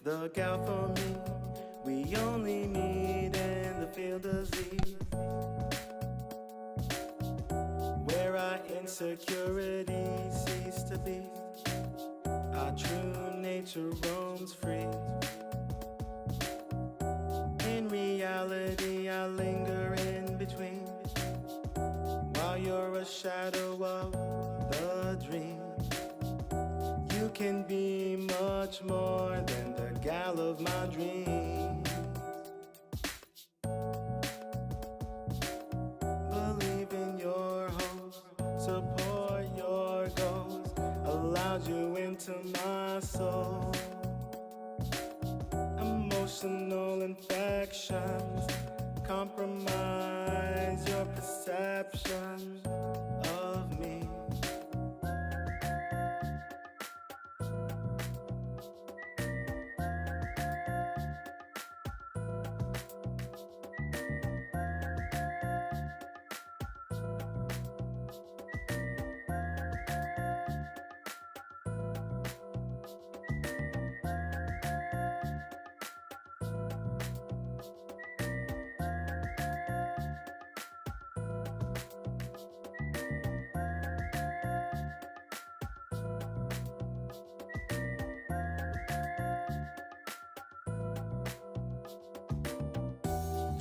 the gal for me. We only meet in the field of Z, where our insecurity cease to be. Our true nature roams free. In reality, I linger in between, while you're a shadow of the dream. You can be much more than the gal of my dreams. Believe in your hopes, support your goals, allowed you into my soul. Emotional infections compromise your perception of me.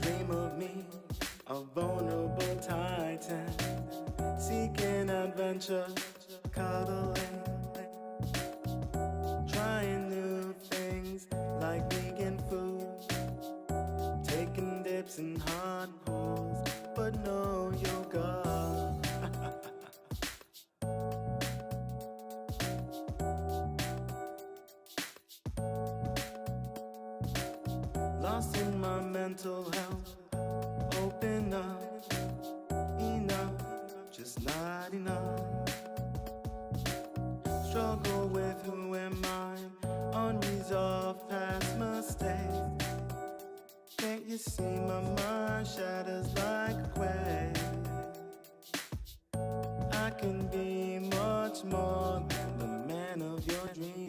Dream of me, a vulnerable titan, seeking adventure, cuddling, trying new things like vegan food, taking dips in hot pools, but no yoga. Lost in my mental health, open up, enough, just not enough. Struggle with who am I, unresolved past mistakes. Can't you see my mind shatters like a quake? I can be much more than the man of your dreams.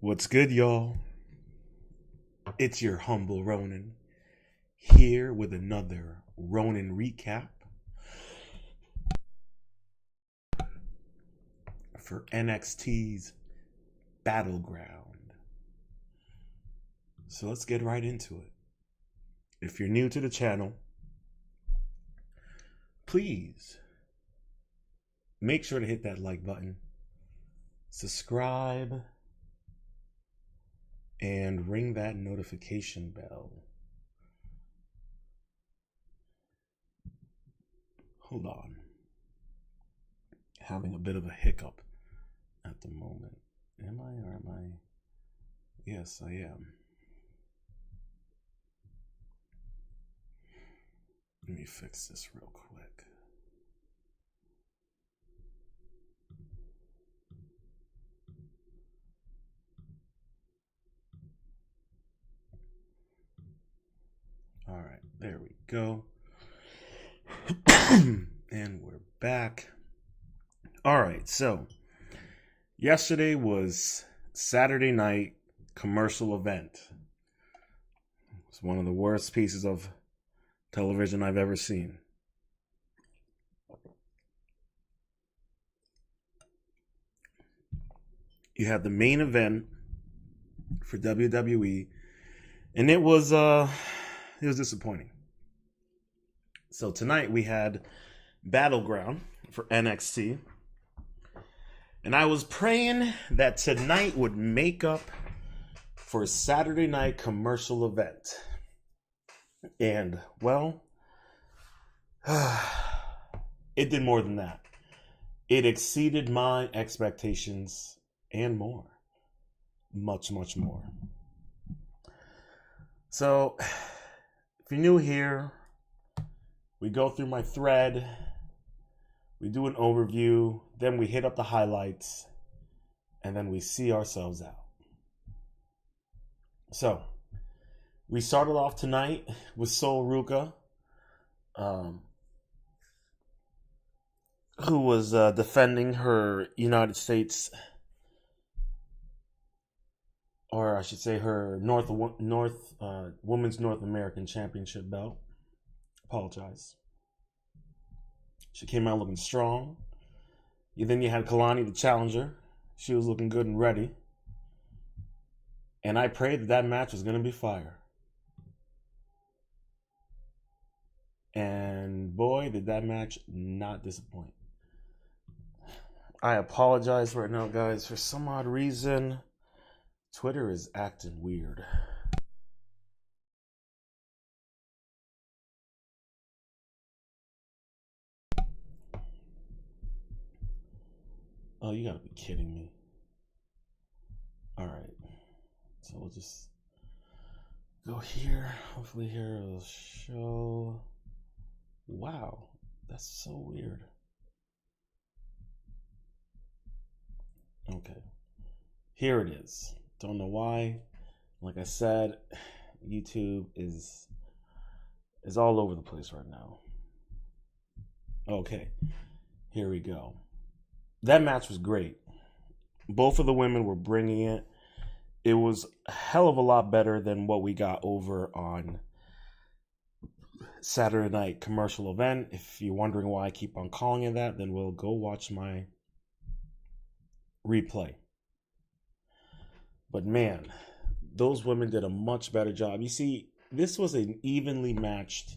What's good, y'all? It's your humble Ronin, here with another Ronin recap for NXT's BATTLEGROUND. So let's get right into it. If you're new to the channel, please make sure to hit that like button, subscribe, and ring that notification bell. Hold on. Having a bit of a hiccup at the moment. Am I or am I? Yes, I am. Let me fix this real quick. All right, there we go. And we're back. All right, so yesterday was Saturday night commercial event. It's one of the worst pieces of television I've ever seen. You had the main event for WWE, and it was disappointing. So tonight we had Battleground for NXT, and I was praying that tonight would make up for a Saturday night commercial event. And, well, it did more than that. It exceeded my expectations and more. Much, much more. So, if you're new here, we go through my thread, we do an overview, then we hit up the highlights, and then we see ourselves out. So, we started off tonight with Sol Ruca, who was defending her United States, or I should say her Women's North American Championship belt. Apologize. She came out looking strong. Then you had Kalani, the challenger. She was looking good and ready. And I prayed that match was going to be fire. And boy, did that match not disappoint. I apologize right now, guys. For some odd reason, Twitter is acting weird. Oh, you gotta be kidding me. Alright. So we'll just go here. Hopefully here it'll show. Wow. That's so weird. Okay. Here it is. Don't know why. Like I said, YouTube is all over the place right now. Okay. Here we go. That match was great. Both of the women were bringing it. It was a hell of a lot better than what we got over on Saturday night commercial event. If you're wondering why I keep on calling it that, then we'll go watch my replay. But man, those women did a much better job. You see, this was an evenly matched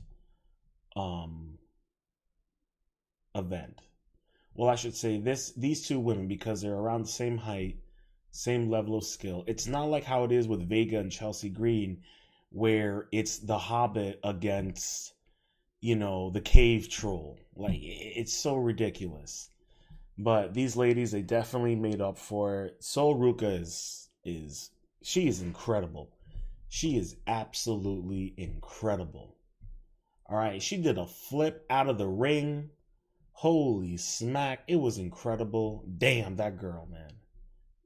event. Well, I should say these two women, because they're around the same height, same level of skill. It's not like how it is with Vega and Chelsea Green, where it's the Hobbit against, the cave troll. Like, it's so ridiculous. But these ladies, they definitely made up for it. Sol Ruca she is incredible. She is absolutely incredible. All right, she did a flip out of the ring. Holy smack, it was incredible. Damn, that girl, man.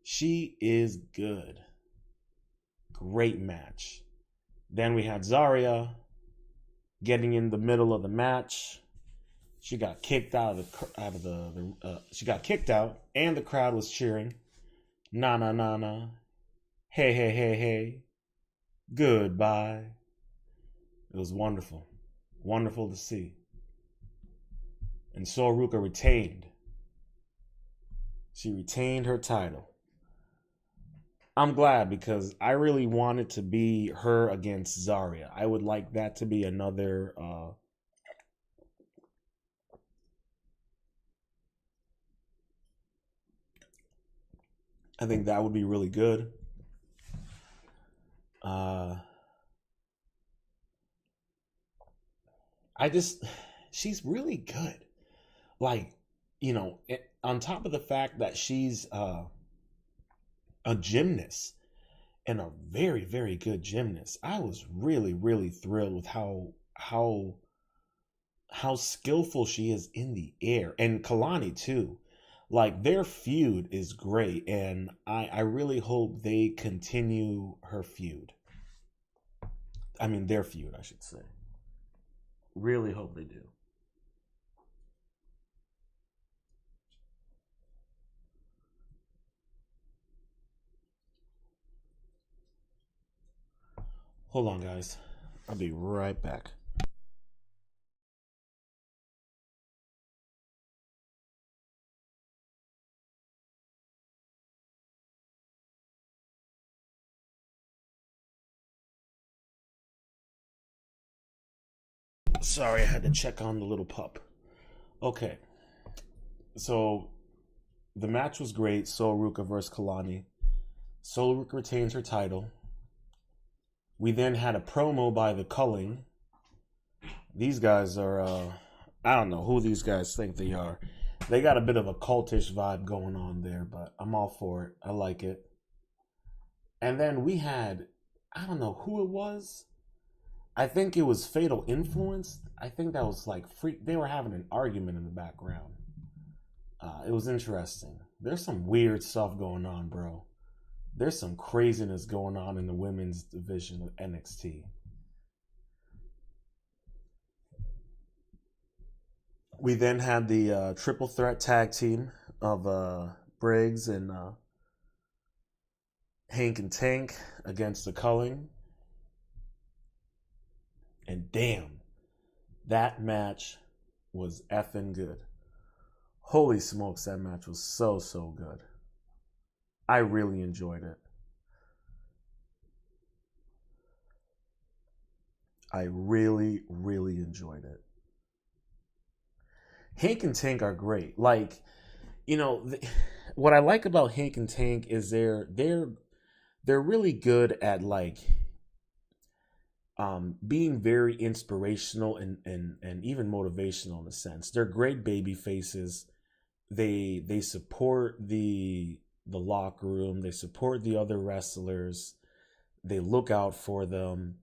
She is good. Great match. Then we had Zarya getting in the middle of the match. She got kicked she got kicked out, and the crowd was cheering. Na na na na. Hey hey hey hey. Goodbye. It was wonderful. Wonderful to see. And Sol Ruca retained. She retained her title. I'm glad, because I really wanted to be her against Zarya. I would like that to be another I think that would be really good. She's really good. Like, on top of the fact that she's a gymnast, and a very, very good gymnast, I was really, really thrilled with how skillful she is in the air. And Kalani too. Like, their feud is great, and I really hope they continue their feud, I should say. Really hope they do. Hold on, guys. I'll be right back. Sorry, I had to check on the little pup. Okay, so the match was great. Soruka versus Kalani. Soruka retains her title. We then had a promo by the Culling. These guys are, I don't know who these guys think they are. They got a bit of a cultish vibe going on there, but I'm all for it. I like it. And then we had, I don't know who it was. I think it was Fatal Influence. I think that was like freak. They were having an argument in the background. It was interesting. There's some weird stuff going on, bro. There's some craziness going on in the women's division of NXT. We then had the triple threat tag team of Briggs and Hank and Tank against the Culling. And damn, that match was effing good. Holy smokes, that match was so, so good. I really enjoyed it. I really, really enjoyed it. Hank and Tank are great. Like, you know, what I like about Hank and Tank is they're really good at like being very inspirational and even motivational in a sense. They're great baby faces. They support the locker room. They support the other wrestlers. They look out for them,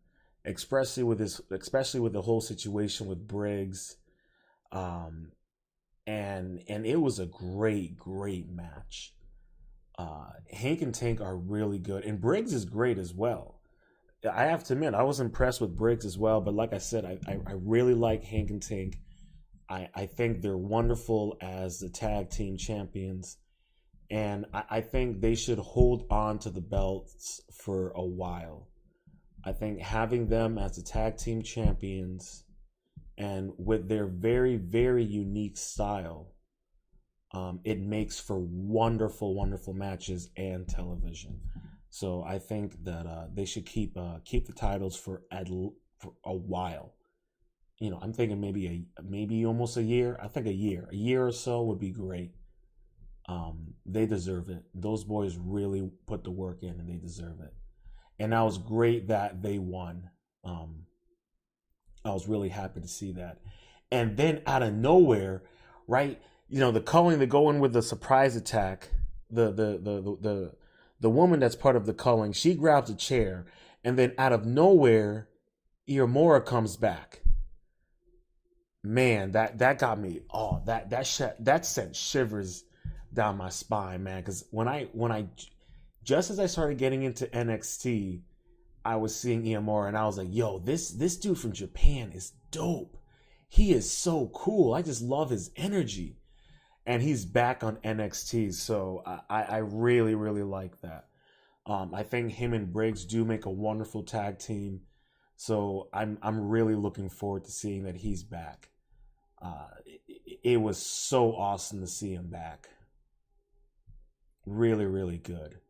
especially with the whole situation with Briggs. And it was a great match. Hank and Tank are really good, and Briggs is great as well. I have to admit, I was impressed with Briggs as well, but like I said, I really like Hank and Tank. I think they're wonderful as the tag team champions, and I think they should hold on to the belts for a while. I think having them as the tag team champions and with their very, very unique style, it makes for wonderful, wonderful matches and television. So I think that they should keep the titles for a while. You know, I'm thinking maybe almost a year. I think a year or so would be great. They deserve it. Those boys really put the work in, and they deserve it. And that was great that they won. I was really happy to see that. And then out of nowhere, right? You know, the Culling, they go in with the surprise attack. The woman that's part of the Culling, she grabs a chair, and then out of nowhere, Iamura comes back. Man, that got me. Oh, that sent shivers down my spine, man. Because when I just as I started getting into NXT, I was seeing Iamura, and I was like, yo, this dude from Japan is dope. He is so cool. I just love his energy. And he's back on NXT, so I really, really like that. I think him and Briggs do make a wonderful tag team, so I'm really looking forward to seeing that he's back. It was so awesome to see him back. Really, really good.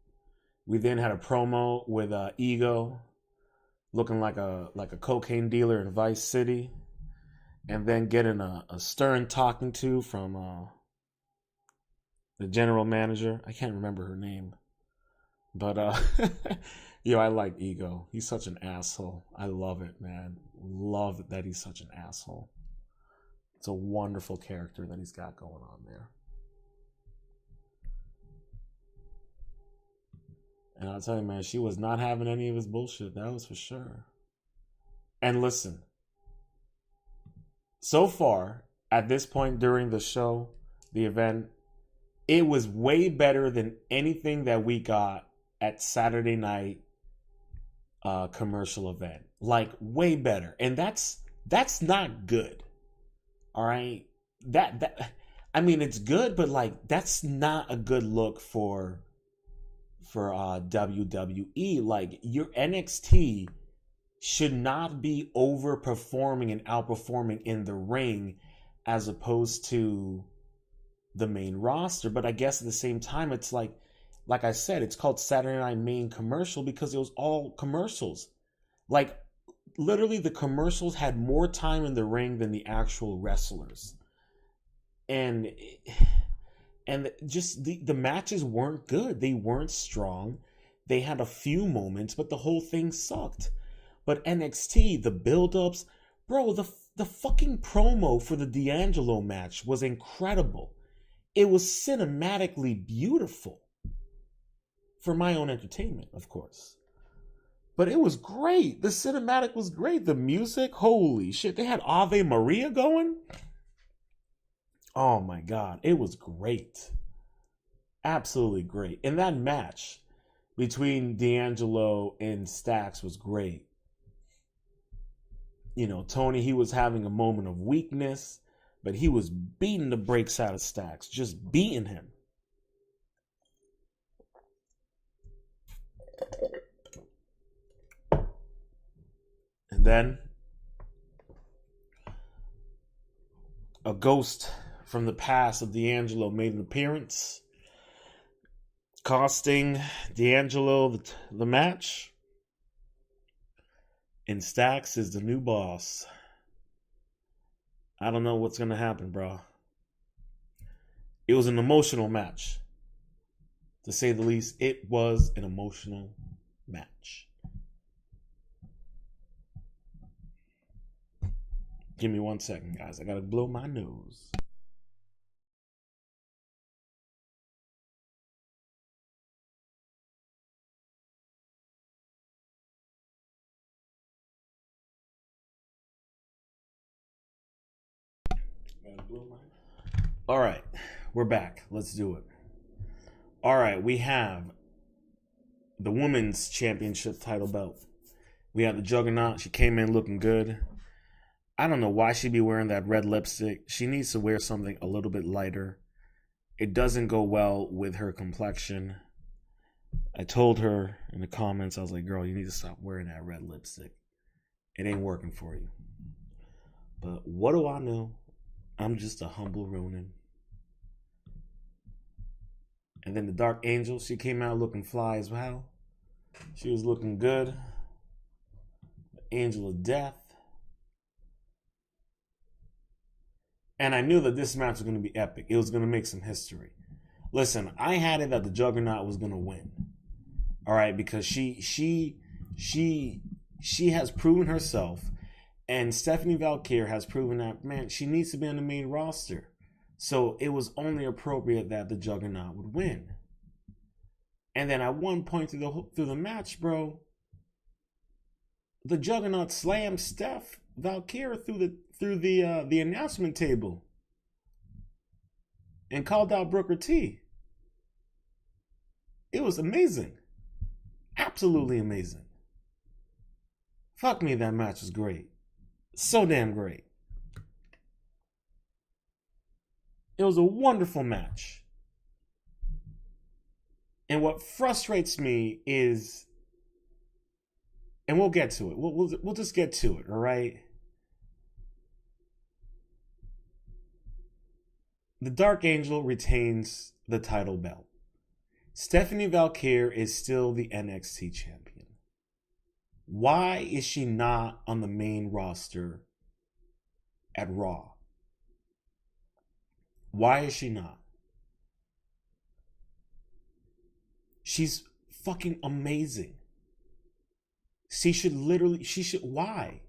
We then had a promo with Ego, looking like a cocaine dealer in Vice City, and then getting a stern talking to from the general manager. I can't remember her name, but yo, I like Ego. He's such an asshole. I love it, man. Love that he's such an asshole. It's a wonderful character that he's got going on there. And I'll tell you, man, she was not having any of his bullshit. That was for sure. And listen, so far, at this point during the show, the event, it was way better than anything that we got at Saturday night commercial event. Like, way better. And that's not good. All right? That I mean, it's good, but like, that's not a good look for WWE. Like, your NXT should not be overperforming and outperforming in the ring as opposed to the main roster. But I guess at the same time, it's like I said, it's called Saturday Night Main Commercial because it was all commercials. Like, literally, the commercials had more time in the ring than the actual wrestlers. And just the matches weren't good. They weren't strong. They had a few moments, but the whole thing sucked. But NXT, the build-ups, bro, the fucking promo for the D'Angelo match was incredible. It was cinematically beautiful. For my own entertainment, of course. But it was great. The cinematic was great. The music, holy shit. They had Ave Maria going. Oh my God. It was great. Absolutely great. And that match between D'Angelo and Stax was great. You know, Tony, he was having a moment of weakness, but he was beating the brakes out of Stax. Just beating him. And then a ghost from the past of D'Angelo made an appearance, costing D'Angelo the match. And Stax is the new boss. I don't know what's going to happen, bro. It was an emotional match. To say the least, it was an emotional match. Give me 1 second, guys. I gotta blow my nose. All right, we're back. Let's do it. All right, we have the women's championship title belt. We have the Juggernaut. She came in looking good. I don't know why she'd be wearing that red lipstick. She needs to wear something a little bit lighter. It doesn't go well with her complexion. I told her in the comments, I was like, girl, you need to stop wearing that red lipstick. It ain't working for you. But what do I know? I'm just a humble Ronin. And then the Dark Angel, she came out looking fly as well. She was looking good. The Angel of Death. And I knew that this match was going to be epic. It was going to make some history. Listen, I had it that the Juggernaut was going to win. All right, because she has proven herself, and Stephanie Valkyrie has proven that, man, she needs to be on the main roster. So it was only appropriate that the Juggernaut would win. And then at one point through the match, bro, the Juggernaut slammed Steph Valkyrie through the announcement table and called out Booker T. It was amazing. Absolutely amazing. Fuck me, that match was great. So damn great. It was a wonderful match. And what frustrates me is, and we'll get to it. We'll just get to it, all right? The Dark Angel retains the title belt. Stephanie Valkyrie is still the NXT champion. Why is she not on the main roster at Raw? Why is she not? She's fucking amazing. Why?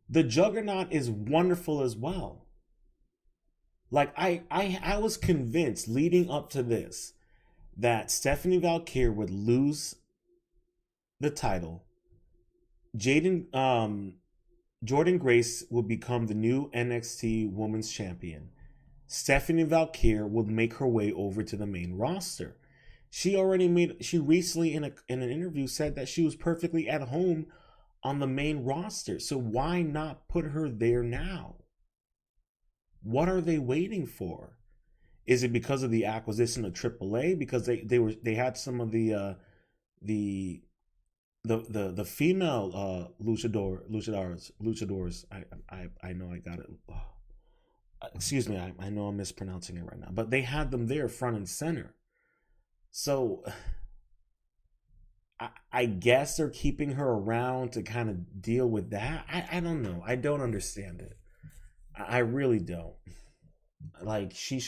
The Juggernaut is wonderful as well. Like, I was convinced leading up to this that Stephanie Valkyrie would lose the title. Jordan Grace would become the new NXT Women's Champion. Stephanie Valkyrie would make her way over to the main roster. She recently in an interview said that she was perfectly at home on the main roster. So why not put her there now? What are they waiting for? Is it because of the acquisition of AAA? Because they had some of the the female luchadors. I know I got it. Excuse me, I know I'm mispronouncing it right now, but they had them there front and center. So I guess they're keeping her around to kind of deal with that. I don't know. I don't understand it. I really don't. Like she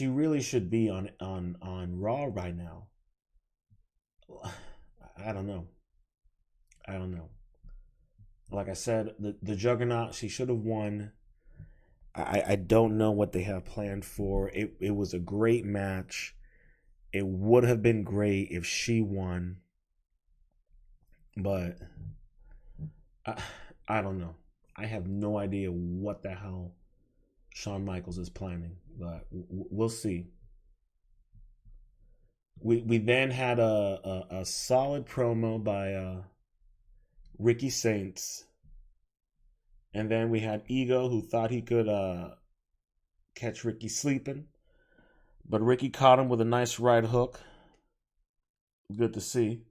really should be on Raw right now. I don't know. I don't know. Like I said, the Juggernaut, she should have won. I don't know what they have planned for. It was a great match. It would have been great if she won, but I, I don't know. I have no idea what the hell Shawn Michaels is planning, but we'll see. We then had a solid promo by Ricky Saints, and then we had Ego, who thought he could catch Ricky sleeping, but Ricky caught him with a nice right hook. Good to see.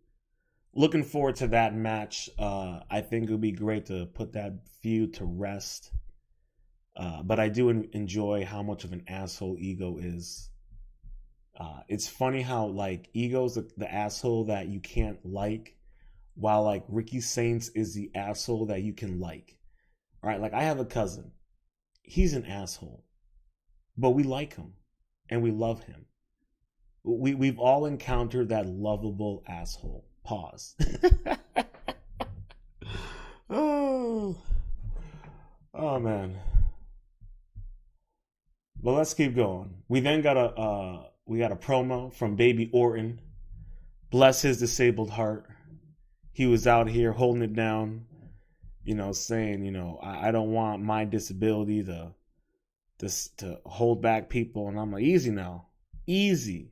Looking forward to that match. I think it would be great to put that feud to rest. But I do enjoy how much of an asshole Ego is. It's funny how like Ego's the asshole that you can't like, while like Ricky Saints is the asshole that you can like. All right, like I have a cousin. He's an asshole, but we like him and we love him. We've all encountered that lovable asshole. Pause. oh, oh man. But let's keep going. We then got a promo from Baby Orton. Bless his disabled heart. He was out here holding it down, saying, I don't want my disability to hold back people. And I'm like, easy now. Easy,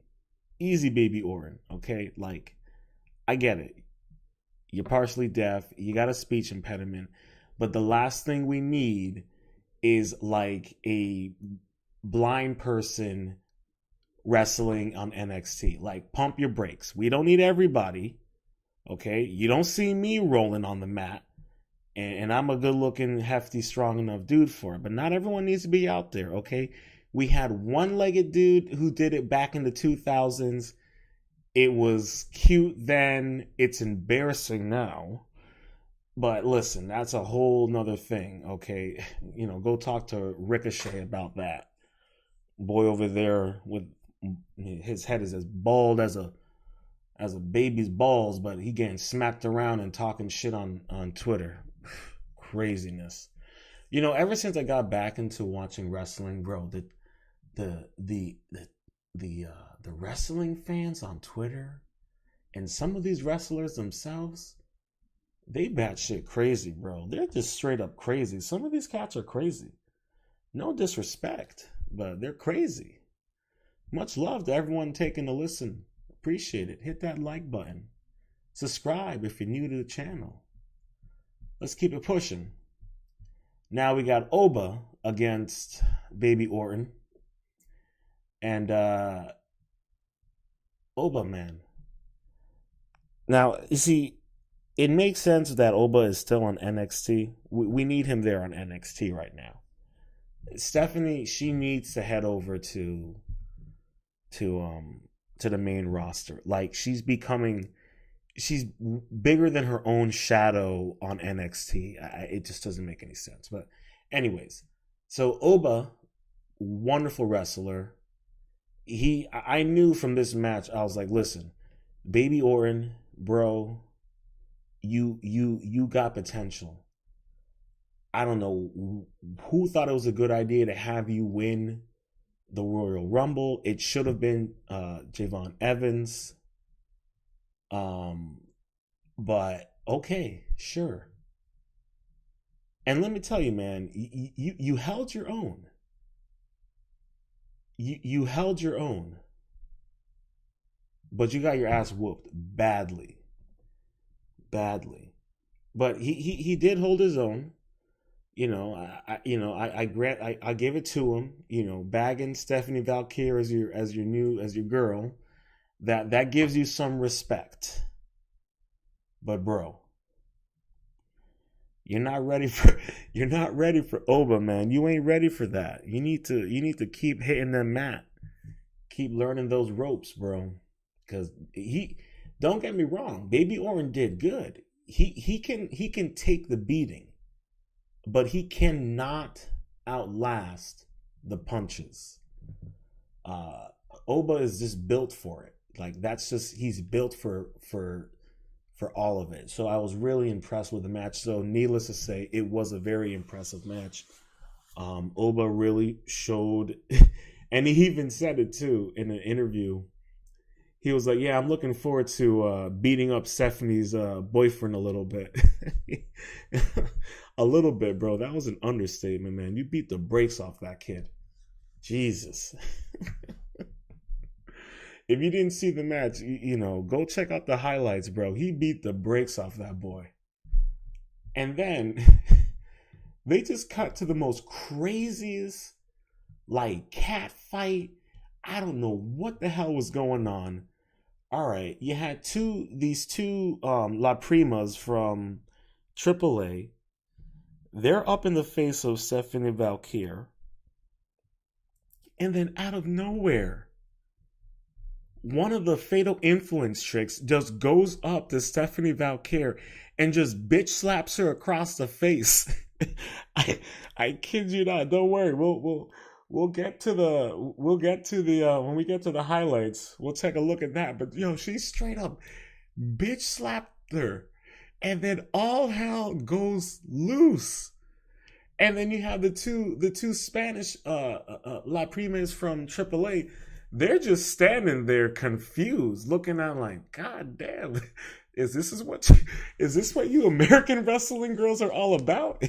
Baby Orton. Okay, like I get it. You're partially deaf. You got a speech impediment, but the last thing we need is like a blind person wrestling on NXT. Like, pump your brakes. We don't need everybody. Okay, you don't see me rolling on the mat, and I'm a good-looking, hefty, strong enough dude for it. But not everyone needs to be out there. Okay, we had one-legged dude who did it back in the 2000s. It was cute then. It's embarrassing now. But listen, that's a whole nother thing. Okay, go talk to Ricochet about that. Boy over there with his head is as bald as a baby's balls, but he getting smacked around and talking shit on Twitter. Craziness. Ever since I got back into watching wrestling, bro, the wrestling fans on Twitter and some of these wrestlers themselves, they batshit crazy, bro. They're just straight up crazy. Some of these cats are crazy. No disrespect, but they're crazy. Much love to everyone taking a listen. Appreciate it. Hit that like button. Subscribe if you're new to the channel. Let's keep it pushing. Now we got Oba against Baby Orton. And Oba, man. Now, you see, it makes sense that Oba is still on NXT. We need him there on NXT right now. Stephanie, she needs to head over to the main roster. Like, she's bigger than her own shadow on NXT. It just doesn't make any sense. But anyways, so Oba, wonderful wrestler. I knew from this match, I was like, listen, Baby Orton, bro, you got potential. I don't know who thought it was a good idea to have you win the Royal Rumble. It should have been Javon Evans. But okay, sure. And let me tell you, man, you held your own. You held your own. But you got your ass whooped badly. But he did hold his own. I give it to him. Bagging Stephanie Valkyrie as your girl, that gives you some respect. But bro, you're not ready for you're not ready for Oba, man. You ain't ready for that. You need to keep hitting that mat. Keep learning those ropes, bro. Cause he don't get me wrong, Baby Orin did good. He can take the beating, but he cannot outlast the punches. Uh Oba is just built for it. Like that's just he's built for all of it. So I was really impressed with the match. So needless to say, it was a very impressive match. Oba really showed, and he even said it too in an interview. He was like, "Yeah, I'm looking forward to beating up Stephanie's boyfriend a little bit." A little bit, bro. That was an understatement, man. You beat the brakes off that kid. Jesus. If you didn't see the match, go check out the highlights, bro. He beat the brakes off that boy. And then they just cut to the most craziest, like, cat fight. I don't know what the hell was going on. All right, you had these two La Primas from AAA. They're up in the face of Stephanie Valkyr. And then out of nowhere, one of the fatal influence tricks just goes up to Stephanie Valkyr and just bitch slaps her across the face. I kid you not. Don't worry. We'll get to the when we get to the highlights. We'll take a look at that. But she straight up bitch slapped her, and then all hell goes loose. And then you have the two Spanish La Primas from AAA. They're just standing there confused, looking at like, God damn, is this what you American wrestling girls are all about?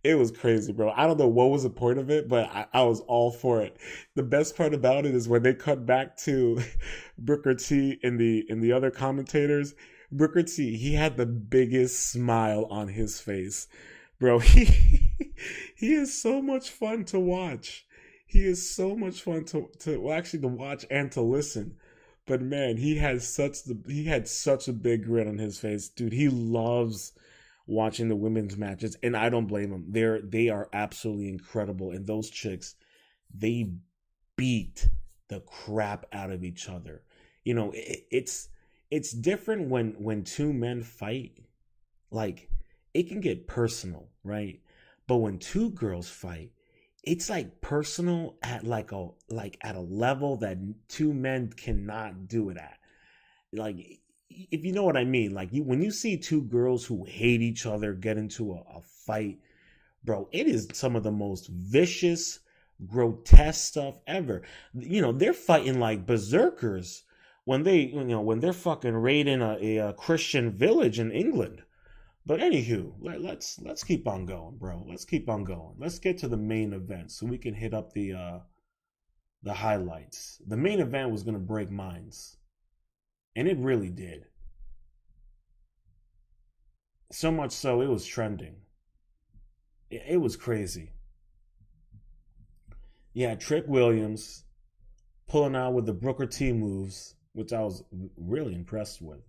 It was crazy, bro. I don't know what was the point of it, but I was all for it. The best part about it is when they cut back to Booker T and the other commentators. Booker T, he had the biggest smile on his face, bro. He is so much fun to watch. He is so much fun to watch and to listen. But man, he had such a big grin on his face, dude. He loves watching the women's matches, and I don't blame him. They are absolutely incredible, and those chicks, they beat the crap out of each other. It's different when two men fight. Like, it can get personal, right? But when two girls fight, it's like personal at at a level that two men cannot do it at. Like, if you know what I mean, like when you see two girls who hate each other get into a fight, bro, it is some of the most vicious, grotesque stuff ever. They're fighting like berserkers when they're fucking raiding a Christian village in England. But anywho, let's keep on going, bro. Let's keep on going. Let's get to the main event so we can hit up the highlights. The main event was gonna break minds, and it really did. So much so it was trending. It was crazy. Yeah, Trick Williams pulling out with the Booker T moves, which I was really impressed with.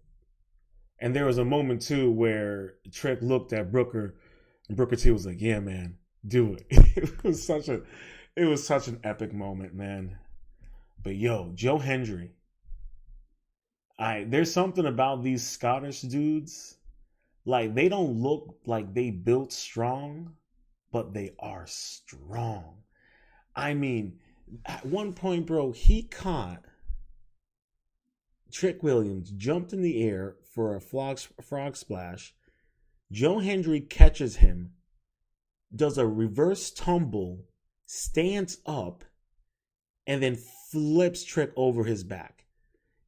And there was a moment too where Trick looked at Brooker, and Brooker T was like, "Yeah, man, do it." It was such an epic moment, man. But yo, Joe Hendry, there's something about these Scottish dudes. Like, they don't look like they built strong, but they are strong. I mean, at one point, bro, he caught Trick Williams, jumped in the air for a frog splash. Joe Hendry catches him, does a reverse tumble, stands up, and then flips Trick over his back.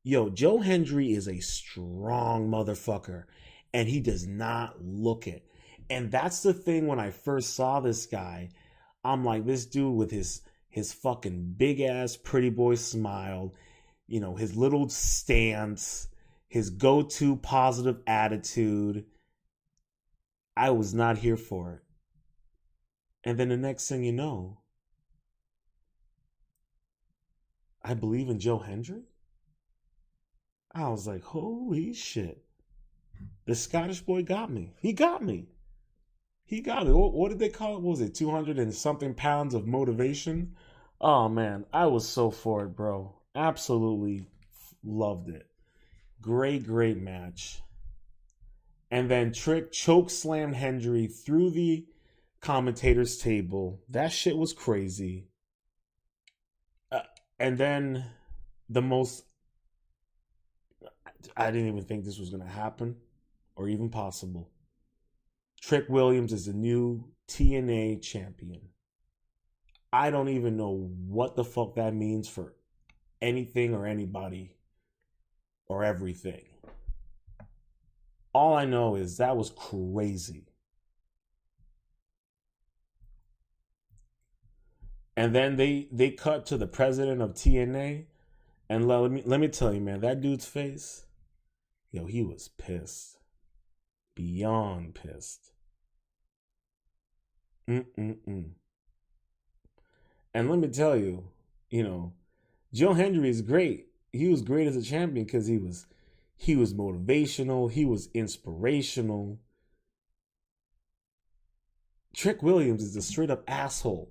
Yo, Joe Hendry is a strong motherfucker, and he does not look it. And that's the thing. When I first saw this guy, I'm like, this dude with his fucking big ass pretty boy smile, his little stance, his go-to positive attitude. I was not here for it. And then the next thing you know, I believe in Joe Hendry. I was like, holy shit. The Scottish boy got me. He got me. He got me. What did they call it? What was it? 200 and something pounds of motivation? Oh, man. I was so for it, bro. Absolutely loved it. Great, great match. And then Trick choke slammed Hendry through the commentator's table. That shit was crazy. And then the most... I didn't even think this was going to happen or even possible. Trick Williams is the new TNA champion. I don't even know what the fuck that means for anything or anybody or everything. All I know is that was crazy. And then they cut to the president of TNA, and let me tell you, man, that dude's face, yo, he was pissed. Beyond pissed. And let me tell you, Joe Hendry is great. He was great as a champion because he was motivational. He was inspirational. Trick Williams is a straight up asshole.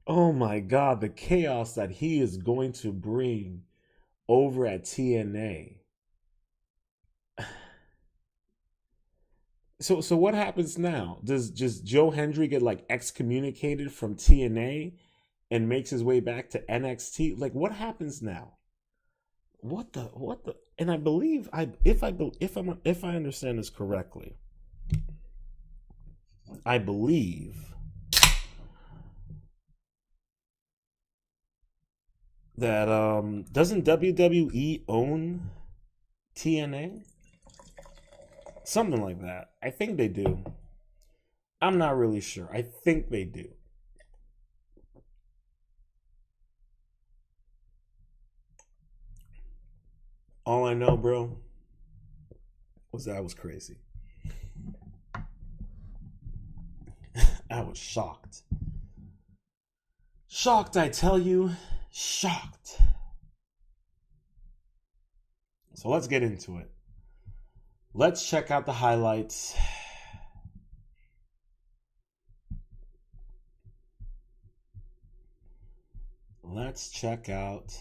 Oh my God, the chaos that he is going to bring over at TNA. So what happens now? Does just Joe Hendry get like excommunicated from TNA and makes his way back to NXT? Like, what happens now? What the? And I believe if I understand this correctly, I believe that doesn't WWE own TNA? Something like that. I think they do. I'm not really sure. I think they do. All I know, bro, was that was crazy. I was shocked. Shocked, I tell you. Shocked. So let's get into it. Let's check out the highlights. Let's check out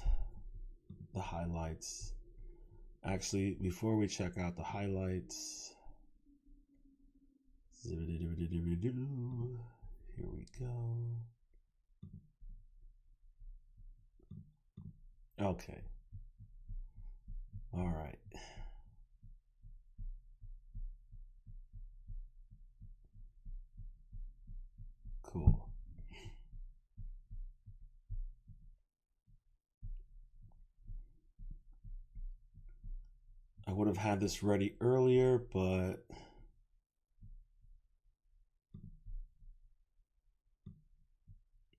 the highlights. Actually, before we check out the highlights, here we go. Okay. All right. Cool. I would have had this ready earlier, but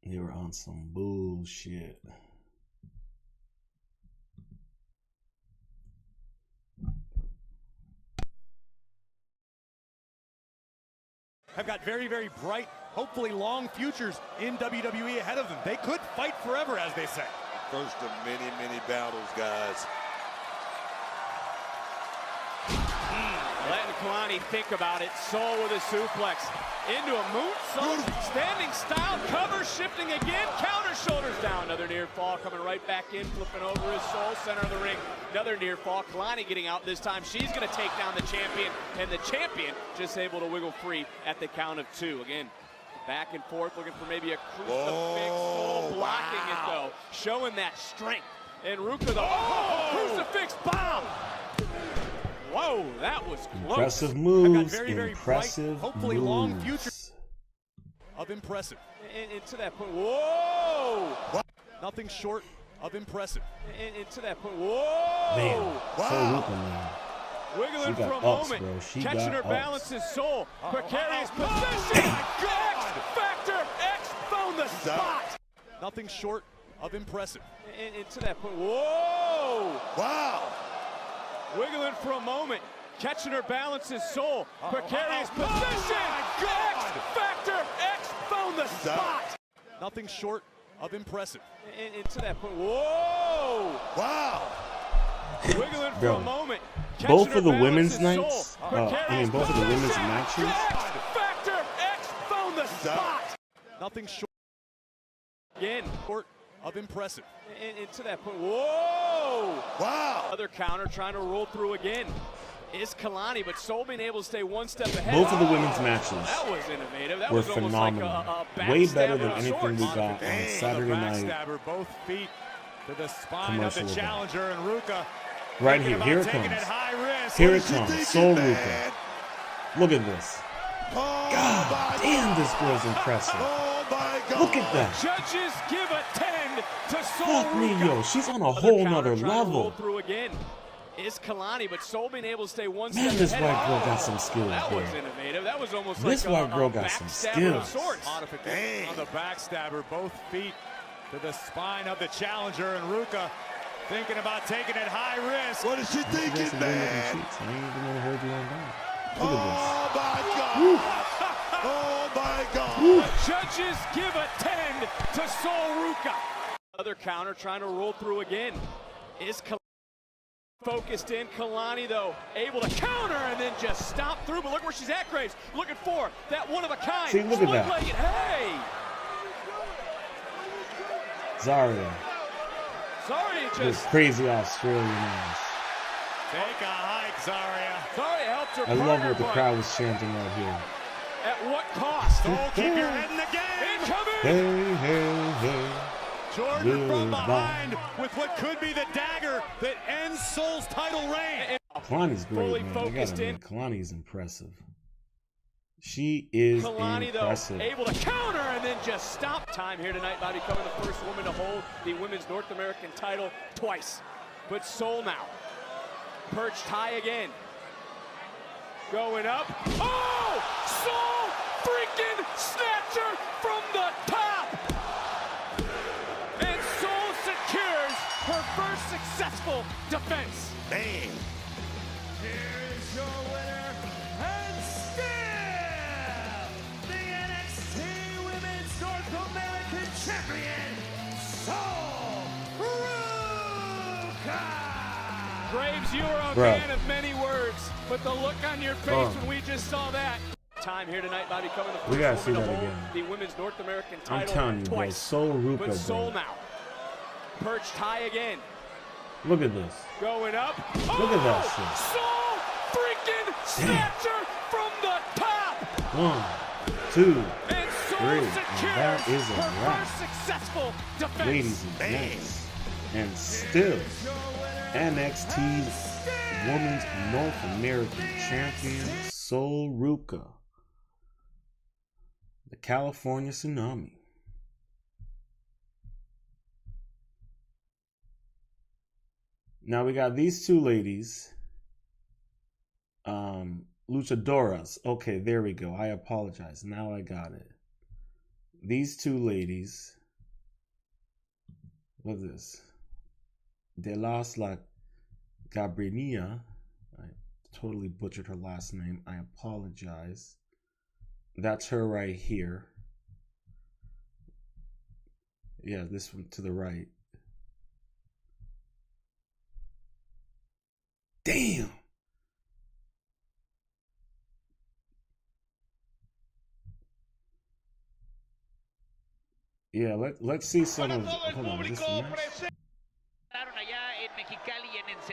they were on some bullshit. Have got very, very bright, hopefully long futures in WWE ahead of them. They could fight forever, as they say. First of many, many battles, guys. Letting Kalani think about it. Soul with a suplex. Into a moonsault. Standing style. Cover shifting again. Counter shoulders down. Another near fall coming right back in. Flipping over his Soul. Center of the ring. Another near fall. Kalani getting out this time. She's going to take down the champion. And the champion just able to wiggle free at the count of 2. Again, back and forth looking for maybe a crucifix. Soul blocking it though. Showing that strength. And Ruka though. Crucifix bomb. Whoa, that was close. Impressive moves. Very, very impressive bright, hopefully moves. long future of impressive. And to that point, whoa! What? Nothing short of impressive. And to that point, whoa! Man, wow. so Luka, man. Wiggling She got for a ups, moment, bro. She catching got her balance ups. is Soul. Precarious position. X Factor. X found the spot. Nothing short of impressive. And to that point, whoa! Wow! Wiggling for a moment, catching her balance is Soul. Precarious position. X Factor. X found the spot. Nothing short of impressive. And to that point, whoa! Wow! Wiggling for Bro, a moment. both Catching of the her women's balance, nights, his soul. both of the women's matches. Factor X found the spot. Nothing short. Again, short of impressive. And to that point, whoa! Wow. Another counter trying to roll through again. Is Kalani, but Sol being able to stay one step ahead. Both of the women's matches That was innovative. That were was almost phenomenal. like a Way better than backstab of anything we sorts. got on Saturday night. Backstabber, both feet to the spine of the Commercial challenger, and Ruka Right thinking here, here about it taking comes. it high risk. Here What it is she comes. thinking, Sol man? Ruka. Look at this. Oh, God my damn, God. this girl's impressive. Oh my God. Look at that. Judges give a 10 to Sol Fuck me, Ruka. yo. She's on a Another whole counter nother trying to roll level. through again. Is Kalani, but Sol being able to stay one Man, step this ahead. white girl got some skills That was here. innovative. That was almost This like white girl a got some backstabber of skills. sorts. Modification on the backstabber, both feet to the spine of the challenger, and Ruka thinking about taking it high risk. What is she You got thinking, some good-looking man? cheeks. I ain't even heard you on that. Oh Look at my God. Woo. Oh my God. The judges give a 10 to Sol Ruka. Another counter trying to roll through again. Is Kalani focused in? Kalani, though, able to counter and then just stop through. But look where she's at, Graves. Looking for that one of a kind. See, look at that. Split-legged. Hey! this. Zarya. Sorry, This just crazy Australian ass. Take a hike, Zarya. sorry helped her I love partner, what the but crowd was chanting right here. at what cost? Sol, keep your head in the game. Incoming! Hey, hey, hey. Jordan from Goodbye. behind with what could be the dagger that ends Sol's title reign. Kalani's Fully great, man. I focused gotta in. admit, Kalani's impressive. She is Kalani, though, impressive. able to counter and then just stop time here tonight by becoming the first woman to hold the women's North American title twice. But Sol now, perched high again. Going up. Oh! Sol freaking snatcher from the top! And Sol secures her first successful defense. Man. Here is your winner, and still the NXT Women's North American Champion, Sol Ruka! Graves, you are a Bruh. man of many words, but the look on your face when we just saw that. Time here tonight by becoming the We gotta first see woman to that hold again. the women's North American I'm title telling you, bro. twice. Sol Ruka, But Sol bro. now, perched high again. Look at this. Going up. Look at that shit. Sol freaking snatcher from the top. 1, 2, And Sol Three. And secures that is a her wrap. first successful defense. ladies and gents. And still, NXT's Women's North American Champion, Sol Ruka. The California Tsunami. Now we got these two ladies. Luchadoras. Okay, there we go. I apologize. Now I got it. These two ladies. What's this? De las La Gabrinia. I totally butchered her last name. I apologize. That's her right here. Yeah, this one to the right. Damn. Yeah, let's see some of. Hold on, is this the match?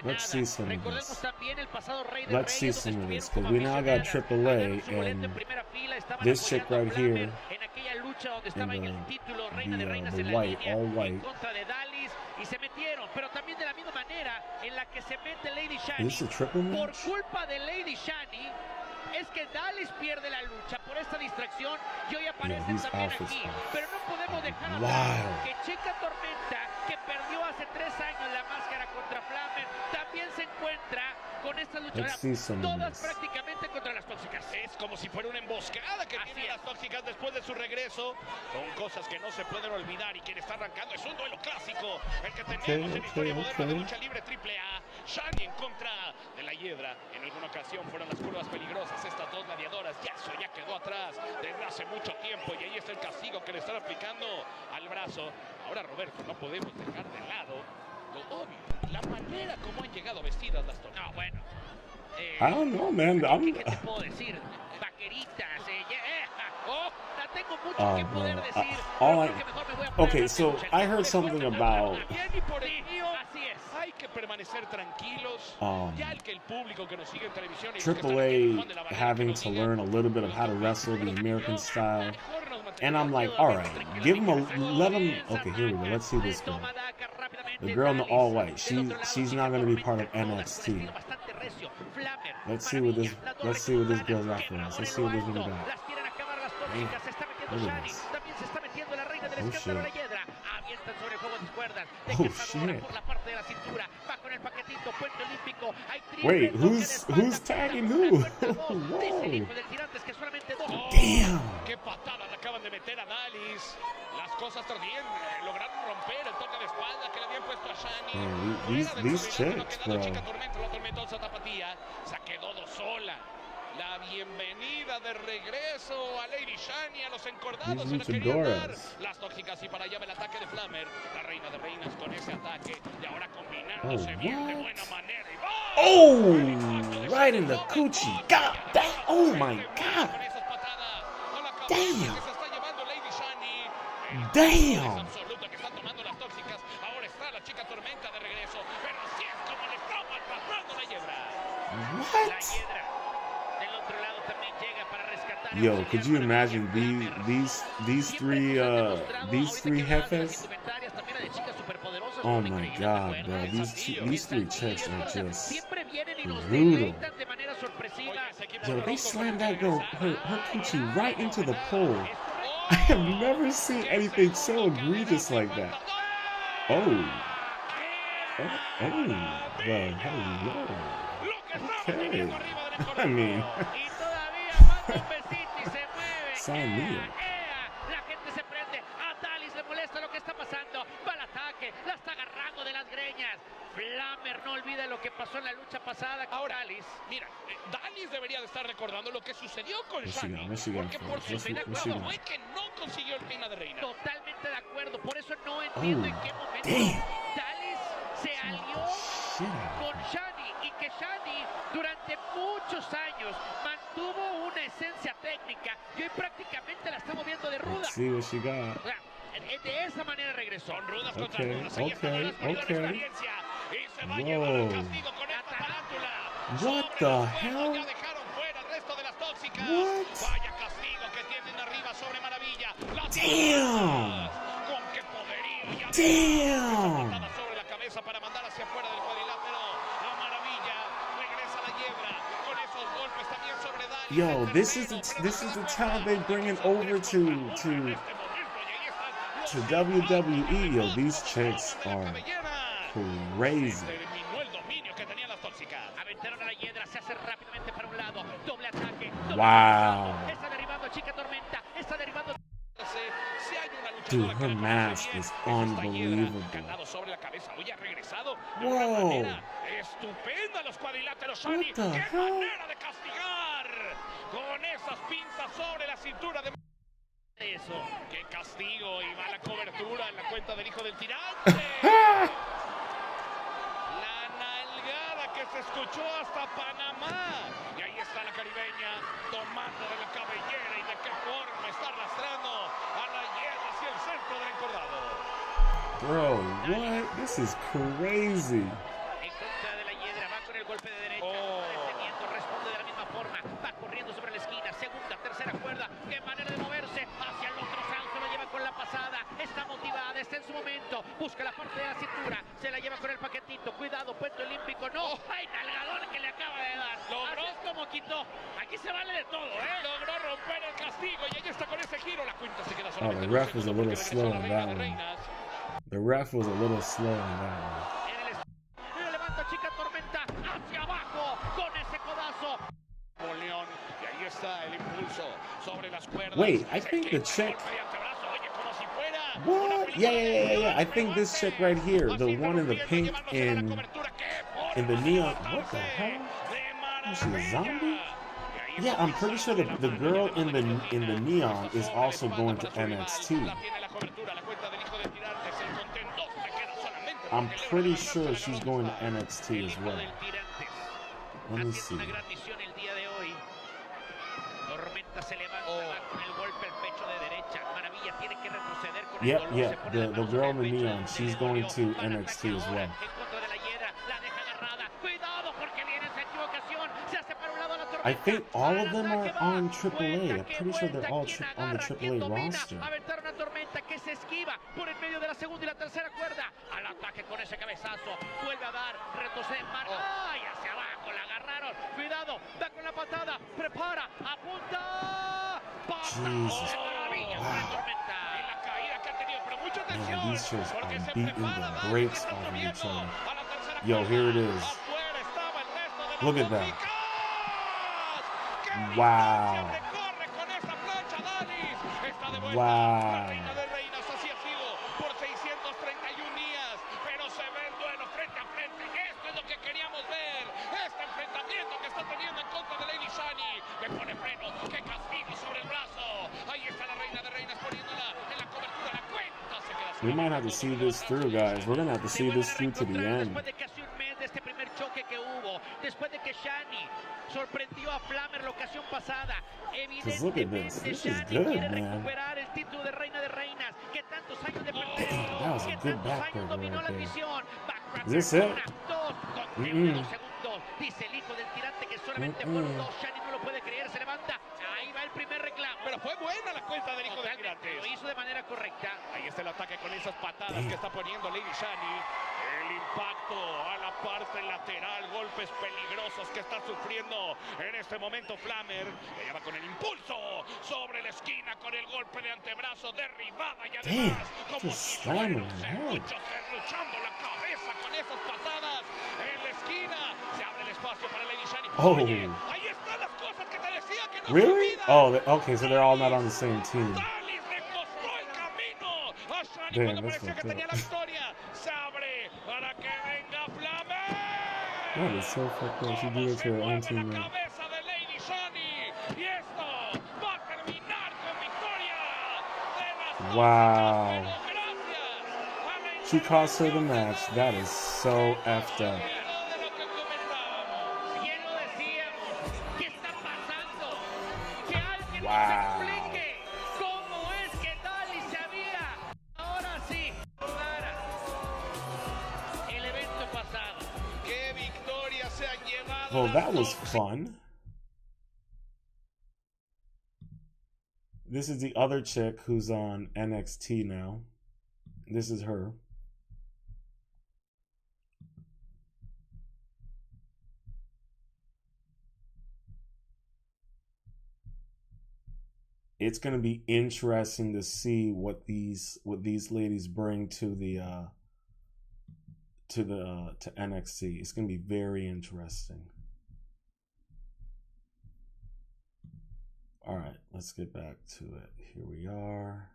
Let's see some of this. Let's see some of this, because we now got AAA, and this chick right here, in the white, all white. Is this a triple match? Es que Dallas pierde la lucha por esta distracción y hoy aparece these también outfits aquí. are Pero no podemos dejar wild. atrás que Chica Tormenta, que perdió hace 3 años la máscara contra Flammer, también se encuentra con estas luchadoras, see some of todas this. prácticamente contra las tóxicas. Es como si fuera una emboscada que tienen las tóxicas después de su regreso. Son cosas que no se pueden olvidar y quien está arrancando es un duelo clásico. El que tenemos en historia moderna de lucha libre AAA. Shani en contra de la Hiedra. En alguna ocasión fueron las curvas peligrosas. Estas dos gladiadoras ya quedó atrás desde hace mucho tiempo. Y ahí está el castigo que le están aplicando al brazo. Ahora, Roberto, no podemos dejar de lado lo obvio. La manera como han llegado vestidas las tóxicas. No, bueno. I don't know, man. ¿Qué te puedo decir? Vaqueritas, la tengo mucho que poder bro. decir. All I, Creo que mejor me voy a okay, poner so I heard something about Bien y por el mío. Así es. Hay que permanecer tranquilos. Ya el que el público que nos sigue en televisión y los que están Triple aquí en el A Juan de la Barrera que having nos to digan, learn a little bit of how to wrestle the American style. mejor nos mantenemos And I'm like, all right, give him a, let him. Okay, here we go. Let's see this girl. The girl in the all white. She's not going to be part of NXT. Let's see what this girl's after us. Let's see what this woman got. Damn. Look at this. Oh shit. Oh shit. Wait, who's tagging who? Whoa. Damn. Qué patada le acaban de meter a Dallas. Las cosas también lograron romper el toque de espalda que le habían puesto a Shani. Man, these chicks, bro. Chica Tormenta, la tormentosa tapatía, se ha quedado sola. La bienvenida de regreso a Lady Shani, a los encordados se la querían dar. Las tóxicas y para allá el ataque de Flammer, la reina de reinas con ese ataque y ahora combinándose bien de buena manera. Oh, right in the coochie. God damn. Oh my God. Damn. Damn. Absoluto que están tomando las tóxicas. Ahora está la chica tormenta de regreso, pero así es como le estamos atrapando la hiedra. What? Yo, could you imagine these three jefes? Oh my God, bro! These three chicks are just brutal. Yo, they slammed that girl, her coochie right into the pole. I have never seen anything so egregious like that. Oh, well, hello. Okay, I mean, sign me up. La gente se prende. A Dallas le molesta lo que está pasando. Va al ataque. La está agarrando de las greñas. Flammer no olvida lo que pasó en la lucha pasada con Dallas. Mira, Dallas debería de estar recordando lo que sucedió con Shani. Michigan, porque por su acuerdo fue que no consiguió el reina de reina. Totalmente de acuerdo. Por eso no entiendo en qué momento Dallas se alió con Shani. Y que Shani durante muchos años mantuvo una esencia técnica y hoy prácticamente la está moviendo de ruda. Let's see what she got. De esa manera regresó. Son rudas contra rudas. Ahí está la experiencia. Y se va a llevar el castigo con esta tarántula. What the hell? Ya dejaron fuera el resto de las tóxicas. What? Vaya castigo que tienen arriba sobre Maravilla. Damn. Con qué poderío. Damn. Sobre la cabeza para mandar hacia afuera del cuadrilátero. La Maravilla regresa a la hiedra. Con esos golpes también sobre Dallas. Yo, this is the talent they bringing over to WWE. Yo, these chicks are crazy. Wow. Dude, her mask is unbelievable. Whoa. Estupenda los cuadriláteros. What the ¡Qué hell? manera de castigar! Con esas pinzas sobre la cintura de... Eso. ¡Qué castigo! Y va la cobertura en la cuenta del hijo del tirante. La nalgada que se escuchó hasta Panamá. Y ahí está la caribeña tomando de la cabellera y de qué forma está arrastrando a la hiedra hacia el centro del encordado. Bro, what? This is crazy. En contra de la hiedra, va con el golpe de derecha. Deteniendo, responde de la misma forma. Va corriendo sobre la esquina. Segunda, tercera cuerda. Qué manera de moverse. Hacia el otro lado se lo lleva con la pasada. Está motivada, está en su momento. Busca la parte de la cintura. Se la lleva con el paquetito. Cuidado, puente olímpico. No. ¡Ay, nalgadón que le acaba de dar! Logró como quitó. Aquí se vale de todo, Logró romper el castigo y ahí está con ese giro. La cuenta se queda Oh, solamente. the ref was a little slow on that one. The ref was a little slow on that one. Levanta chica tormenta hacia abajo con ese codazo. León, y ahí está el impulso sobre las cuerdas. Wait, I think the chick. What? Yeah. I think this chick right here, the one in the pink in the neon. What the hell? Is she a zombie? Yeah, I'm pretty sure the girl in the neon is also going to NXT. I'm pretty sure she's going to NXT as well. Let me see. Yep, the girl in the neon, she's going to NXT as well. I think all of them are on AAA. I'm pretty sure they're all on the AAA roster. Jesus. Wow. Man, these chicks are beating the brakes off of each other. Yo, here it is. Look at that. Wow. Wow. We might have to see this through, guys. We're going to have to see this through to the end. Because look at this. This is good, man. Damn, that was a good backbreaker right there. Is this it? Pero fue buena la cuenta del hijo de Gigantes. Lo hizo de manera correcta. Ahí está el ataque con esas patadas que está poniendo Lady Shani. El impacto a la parte lateral. Golpes peligrosos que está sufriendo en este momento Flammer. Ella va con el impulso sobre la esquina con el golpe de antebrazo derribada y además como si muchos luchando la cabeza con esas patadas en la esquina. Se abre el espacio para Lady Shani. Oye, ahí están las cosas que te decía que no. Really? Oh, okay, so they're all not on the same team. Damn, that's fucked up. That is so fucked up. She did it to her own teammate. Wow. She cost her the match. That is so effed up. Wow. Well, that was fun. This is the other chick who's on NXT now. This is her. It's going to be interesting to see what these ladies bring to the to NXT. It's going to be very interesting. All right, let's get back to it. Here we are.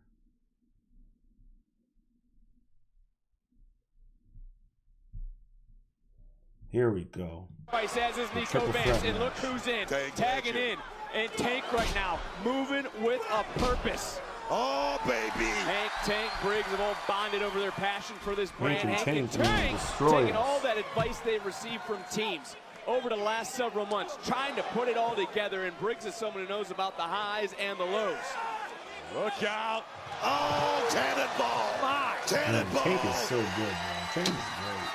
Here we go. As is Nico Vance, and look who's in, tagging in, and Tank right now, moving with a purpose. Oh, baby. Hank, Tank, Briggs have all bonded over their passion for this brand. Hank and Tank taking all that advice they've received from teams over the last several months, trying to put it all together, and Briggs is someone who knows about the highs and the lows. Look out. Oh, cannonball. Cannonball. Tank is so good, man. Tank is great.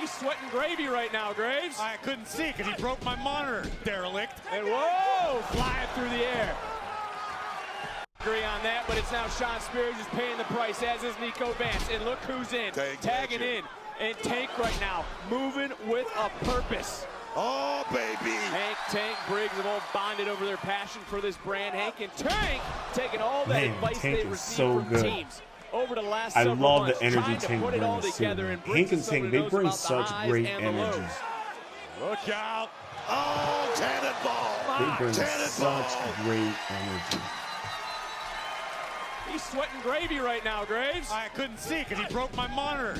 He's sweating gravy right now, Graves. I couldn't see because he broke my monitor, derelict. And whoa, flying through the air. Agree on that, but it's now Sean Spears who's paying the price, as is Nico Vance. And look who's in, tagging in. And Tank right now, moving with a purpose. Oh, baby. Hank, Tank, Briggs have all bonded over their passion for this brand. Hank and Tank taking all that advice they received from teams over the last several months. I love the energy Tank brings too. Hank and Tank, they bring such great energy. Look out. Oh, cannonball. They bring such great energy. He's sweating gravy right now, Graves. I couldn't see because he broke my monitor.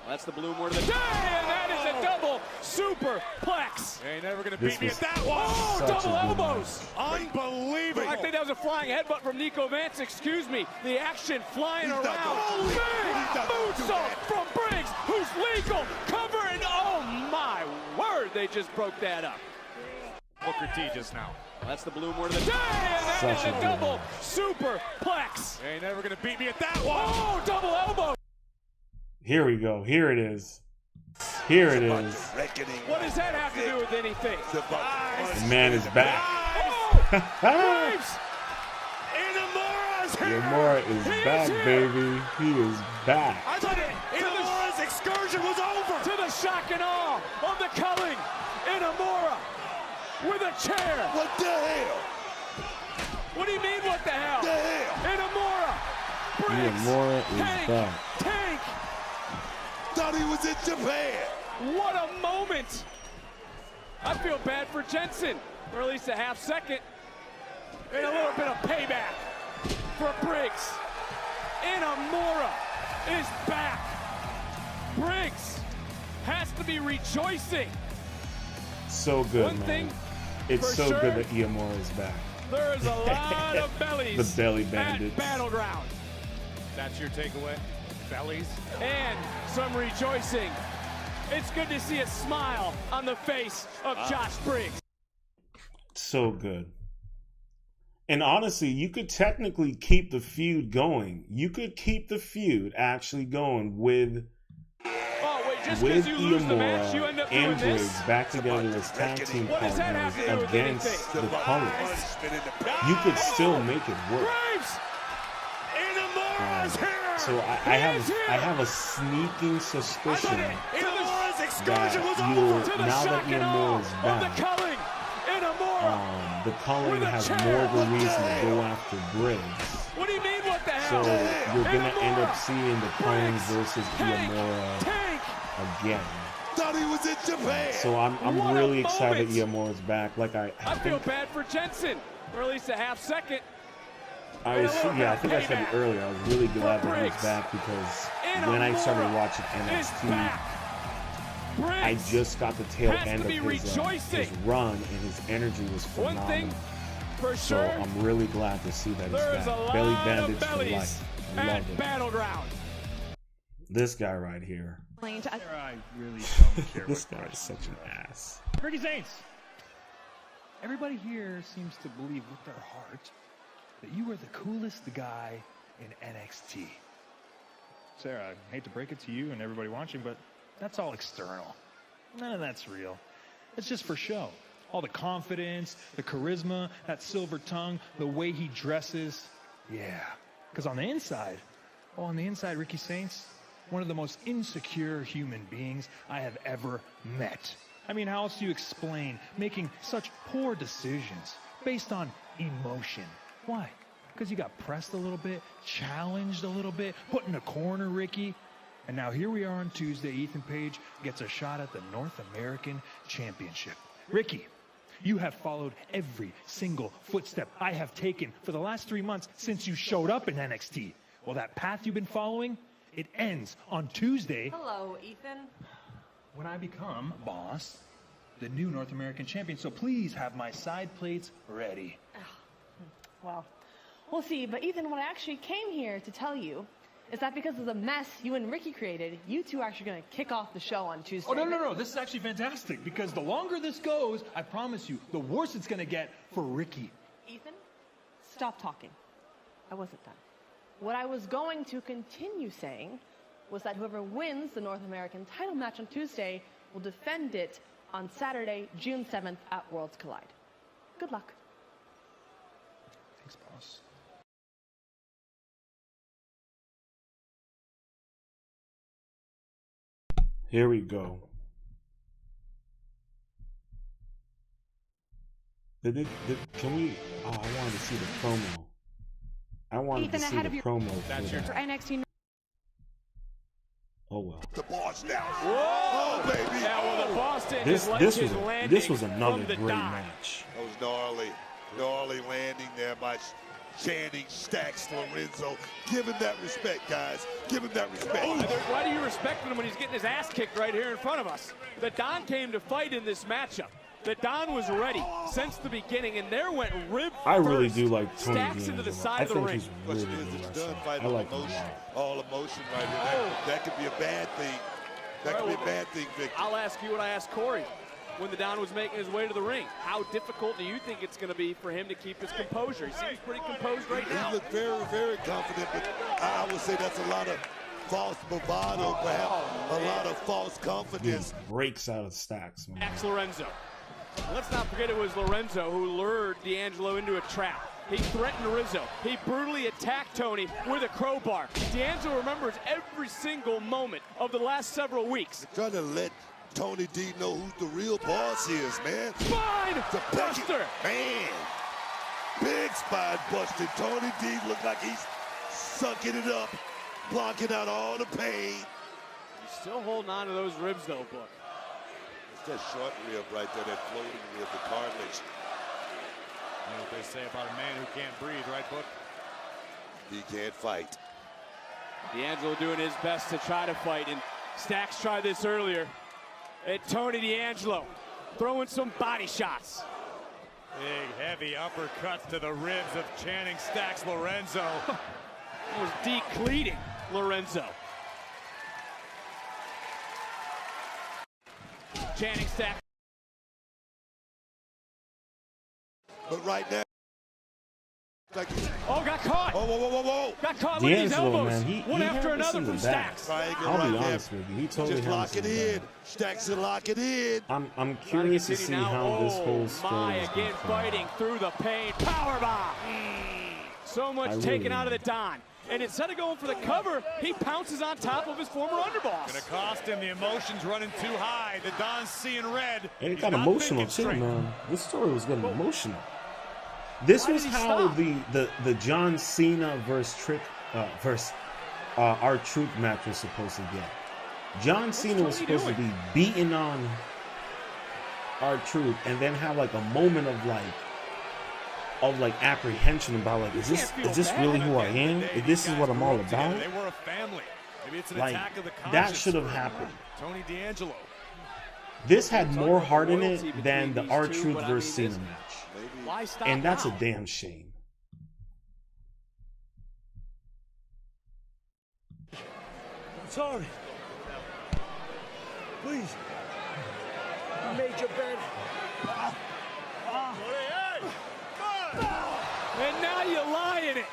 That's the balloon word of the day, and that is a double superplex. They ain't never gonna This beat me was at that one. Oh, such a double good elbows. Unbelievable. I think that was a flying headbutt from Nico Vance, excuse me. The action flying He's not around. gonna do that. Big He's not gonna do moonsault that. from Briggs, who's legal, covering. Oh my word, they just broke that up. Booker T just now. That's the balloon word of the day, and that Such is a a good double one. superplex. They ain't never gonna beat me at that one. Oh, double elbow. Here we go. Here it is. Here it is. Reckoning. What does that have to do with anything? It's about The man is back. Oh, Graves. Inamura's here. Yamura is He is back, here. baby. He is back. I thought Inamura's excursion was over. To the shock and awe of the Culling. Inamura with a chair. What the hell? What do you mean, what the hell? The hell? Inamura. Briggs. Yamura is Tank. back. Tank. Thought he was in Japan. What a moment. I feel bad for Jensen, or at least a half second. And a little bit of payback for Briggs. Inamura is back. Briggs has to be rejoicing. So good, One man. thing It's for so sure, good that Yamura is back. there is a lot of bellies The belly at bandits. Battleground. That's your takeaway. Bellies. And some rejoicing. It's good to see a smile on the face of Josh Briggs. So good. And honestly, you could technically keep the feud going. You could keep the feud actually going with Oh, wait, just because you lose the match, you end Iamura up doing and Briggs this? back together as tag team What does that have partners to do with against anything? the Colors. Punishment in the back. You could still make it work. Graves! Inamura's here. So I have a sneaking suspicion Inamura's excursion was that over. To the now that shock and awe Yamura is of back, the Culling. Inamura. the Culling With a has chair. more of a reason to go after Briggs. What do you mean, what the So hell? you're gonna end up Inamura. seeing the Culling Briggs. versus Tank. Iamura Tank. again. Thought he was in Japan. So I'm What a really excited that moment. Yamura's back. Like I I feel think bad for Jensen, or at least a half second. I was, And a little yeah, I bit think of I said it payback earlier. I was really glad that he was Briggs. back because when I started Inamura watching is NXT, back. I Briggs just got the tail has end to of be his rejoicing. run, and his energy was One phenomenal. thing for So sure, I'm really glad to see that he's there's a back. lot Belly of bandits for bellies life. at Love it. Battleground. This guy right here. I really don't care This guy is such an ass. Ricky Saints. Everybody here seems to believe with their heart that you are the coolest guy in NXT. Sarah, I hate to break it to you and everybody watching, but that's all external. None of that's real. It's just for show. All the confidence, the charisma, that silver tongue, the way he dresses. Yeah. Because on the inside, Ricky Saints, one of the most insecure human beings I have ever met. I mean, how else do you explain making such poor decisions based on emotion? Why? Because you got pressed a little bit, challenged a little bit, put in a corner, Ricky. And now here we are on Tuesday. Ethan Page gets a shot at the North American Championship. Ricky, you have followed every single footstep I have taken for the last 3 months since you showed up in NXT. Well, that path you've been following, it ends on Tuesday Hello, Ethan. when I become, boss, the new North American champion. So please have my side plates ready. Well, we'll see. But Ethan, what I actually came here to tell you is that because of the mess you and Ricky created, you two are actually going to kick off the show on Tuesday. Oh, no. This is actually fantastic because the longer this goes, I promise you, the worse it's going to get for Ricky. Ethan, stop talking. I wasn't done. What I was going to continue saying was that whoever wins the North American title match on Tuesday will defend it on Saturday, June 7th at Worlds Collide. Good luck. Thanks, boss. Here we go. Can we? Oh, I wanted to see the promo. I wanted Ethan, to see ahead the of your- promo That's for your that. For NXT. Oh well. The boss now. Whoa! Oh, baby. Now, well, the Boston This just was landing this was another from the great dive. match. That was gnarly. Gnarly landing there by Channing Stacks Lorenzo. Give him that respect, guys. Give him that respect. Why do you respect him when he's getting his ass kicked right here in front of us? The Don came to fight in this matchup. The Don was ready since the beginning, and there went rib I really first. do like Tony Stacks into the D'Angelo. side I of the think ring. he's really Question is, good it's done wrestler. fighting I like him a emotion, lot. all emotion right here. That could be a bad thing. That could be a bad thing, Victor. I'll ask you what I asked Corey when the Don was making his way to the ring. How difficult do you think it's going to be for him to keep his composure? He seems pretty composed right now. He looked very, very confident, but I would say that's a lot of false bravado, perhaps a lot of false confidence. Breaks out of Stacks, man. Max Lorenzo. Let's not forget it was Lorenzo who lured D'Angelo into a trap. He threatened Rizzo. He brutally attacked Tony with a crowbar. D'Angelo remembers every single moment of the last several weeks. Trying to let Tony D know who the real boss is, man. Spine buster. Man, big spine busted. Tony D looked like he's sucking it up, blocking out all the pain. He's still holding on to those ribs, though, Book. It's that short rib right there, that floating rib, the cartilage. You know what they say about a man who can't breathe, right, Book? He can't fight. D'Angelo doing his best to try to fight, and Stacks tried this earlier. And Tony D'Angelo throwing some body shots. Big, heavy uppercuts to the ribs of Channing Stacks Lorenzo. Was decleating Lorenzo. Channing Stacks. But right now, like, oh, got caught. whoa, whoa, whoa, whoa, whoa. Got caught. Look at these D'Angelo, elbows. man, One after another from that. Stacks. Triangle I'll right be there. honest with you. He totally Just lock it in. Stacks to lock it in. I'm curious to see how this whole story my, is again gonna fighting through the pain. Powerbomb. So much taken out of the Don. And instead of going for the cover, he pounces on top of his former underboss. Gonna cost him. The emotions running too high. The Don's seeing red. And it He's got not emotional thinking too, straight. man. This story was getting emotional. This was how the John Cena versus R-Truth match was supposed to get. John Cena was supposed to be beating on R-Truth and then have like a moment of apprehension about like, is this really who I am? This is what I'm all about? They were a family. Maybe it's an Like, attack of the that conscience should have for happened. Tony D'Angelo. This had more heart in it than the R-Truth versus Cena match. Why stop And that's now? a damn shame. I'm sorry. Please. You made your bed. And now you lie in it.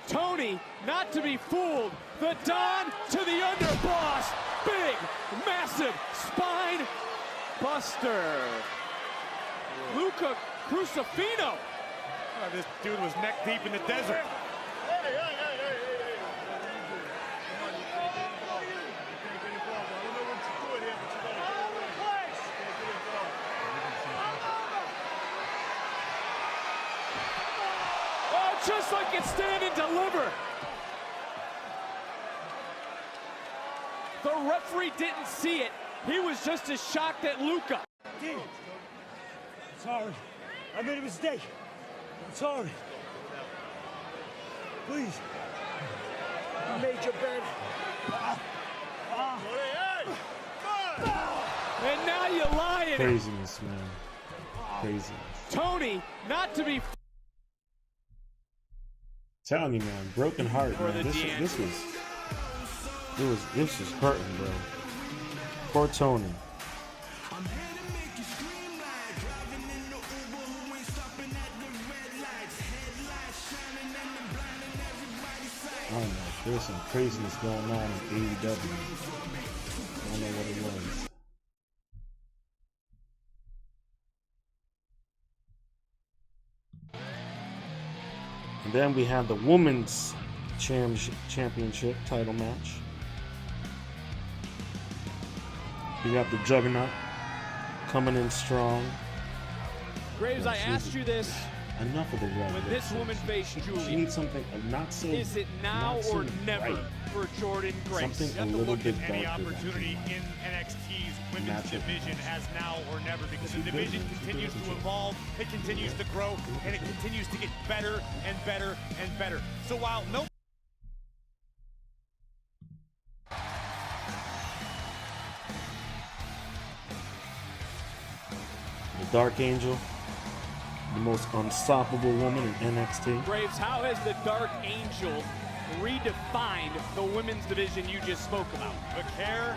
Tony, not to be fooled. The Don to the underboss. Big, massive spine buster. Luca Crucifino. Oh, this dude was neck deep in the desert. Oh, just like it's Stand and Deliver. The referee didn't see it. He was just as shocked at Luca. I'm sorry. I made a mistake. I'm sorry. Please. You made your bed. And now you lie in it. Craziness, man. Craziness. Tony, not to be. Telling you, man, broken heart, man. This was hurting, bro. Poor Tony. I don't know. There's some craziness going on in AEW. I don't know what it was. And then we had the women's championship title match. We got the Juggernaut coming in strong. Graves, I asked you this Enough of the red. When this woman faced She Julia, needs something not so. is it now not so or never bright. for Jordan Grace? Something a little bit darker. Any opportunity in NXT's women's division as now or never, because the division continues to evolve, it continues to grow, and it continues to get better and better and better. So while no The Dark Angel, the most unstoppable woman in NXT. Graves, how has the Dark Angel redefined the women's division you just spoke about? Vaquer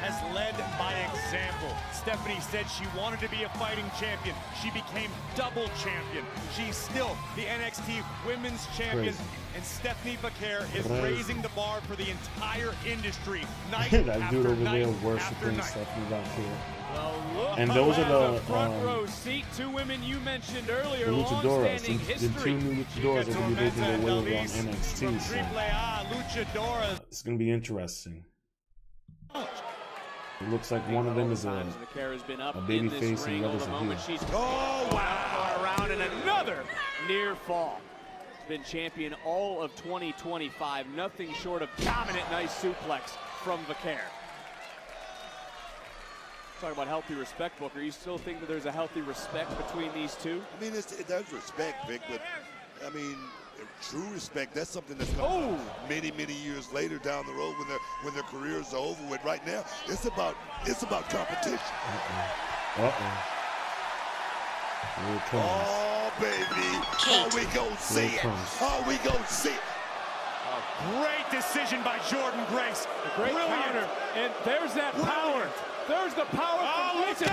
has led by example. Stephanie said she wanted to be a fighting champion. She became double champion. She's still the NXT women's champion. And Stephanie Vaquer is raising the bar for the entire industry. Night that after dude over night there after worshiping night. Stephanie Vaquer. Well, look And those are the front row seat. Two women you mentioned earlier, the luchadoras. long-standing The history. two new luchadoras are going to be making their way around NXT. So Luchadoras. it's going to be interesting. It looks like one of them is a baby face and the other's a heel. Oh, wow. Around and another near fall. Been champion all of 2025. Nothing short of dominant. Nice suplex from Vaquer. Talk about healthy respect, Booker. You still think that there's a healthy respect between these two? I mean, there's respect, Vic, but I mean, true respect, that's something that's coming many, many years later down the road when their careers are over with. Right now, it's about competition. Here it comes. Oh, baby. Oh, we gonna see it. Oh, we gonna see it. Great decision by Jordan Grace. A great counter. And there's that power. There's the power from Grace.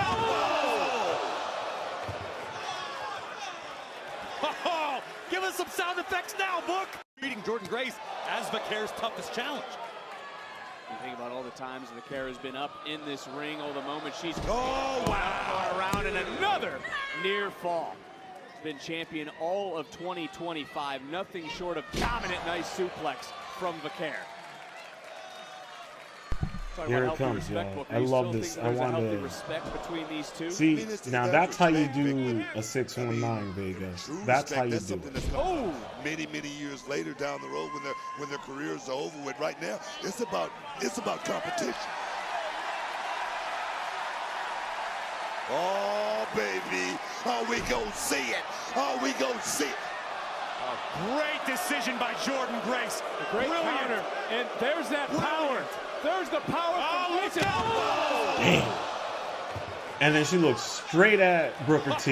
Oh, give us some sound effects now, Book. Beating Jordan Grace as Vaquer's toughest challenge. You think about all the times Vaquer has been up in this ring, all the moments she's around and another near fall. Been champion all of 2025. Nothing short of dominant. Nice suplex from Vaquer. Here it comes, y'all. I love this. I want to respect between these two. see. Now that's how you do a 619, Vega. That's how you do it. Oh, many, many years later down the road when their careers are over with. Right now, it's about competition. Oh, baby. Oh, we gonna see it. Oh, we gonna see it. Great decision by Jordan Grace. A great counter. And there's that power. There's the power from Grace. Damn. And then she looks straight at Booker T.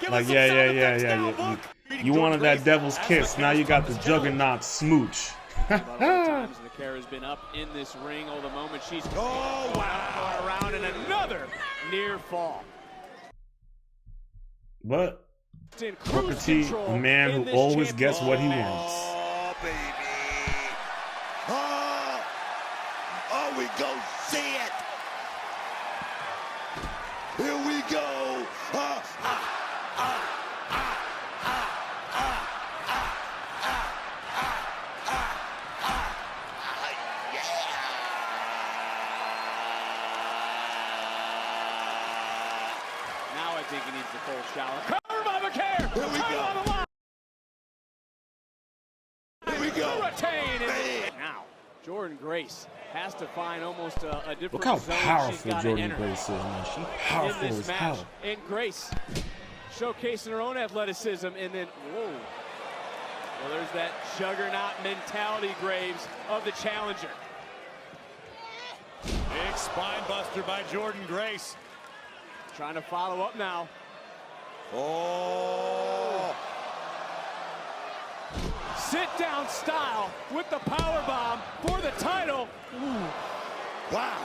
Like, yeah. You wanted that devil's kiss. Now you got the juggernaut smooch. Times Vaquer has been up in this ring, all the moments she's around and another near fall. But Booker T, a man who always gets what he wants. Oh, baby. Oh, we go see it. Here we go. Now I think he needs a cold shower. Cover by Vaquer. Here we go. Here we go. Retain. Now, Jordan Grace has to find almost a different Look how zone powerful she's Jordan enter Grace is, man. She's powerful in this as match. hell. And Grace showcasing her own athleticism, and then, whoa. Well, there's that juggernaut mentality, Graves, of the challenger. Big spine buster by Jordan Grace. Trying to follow up now. Oh. Sit-down style with the power bomb for the title. Ooh. Wow.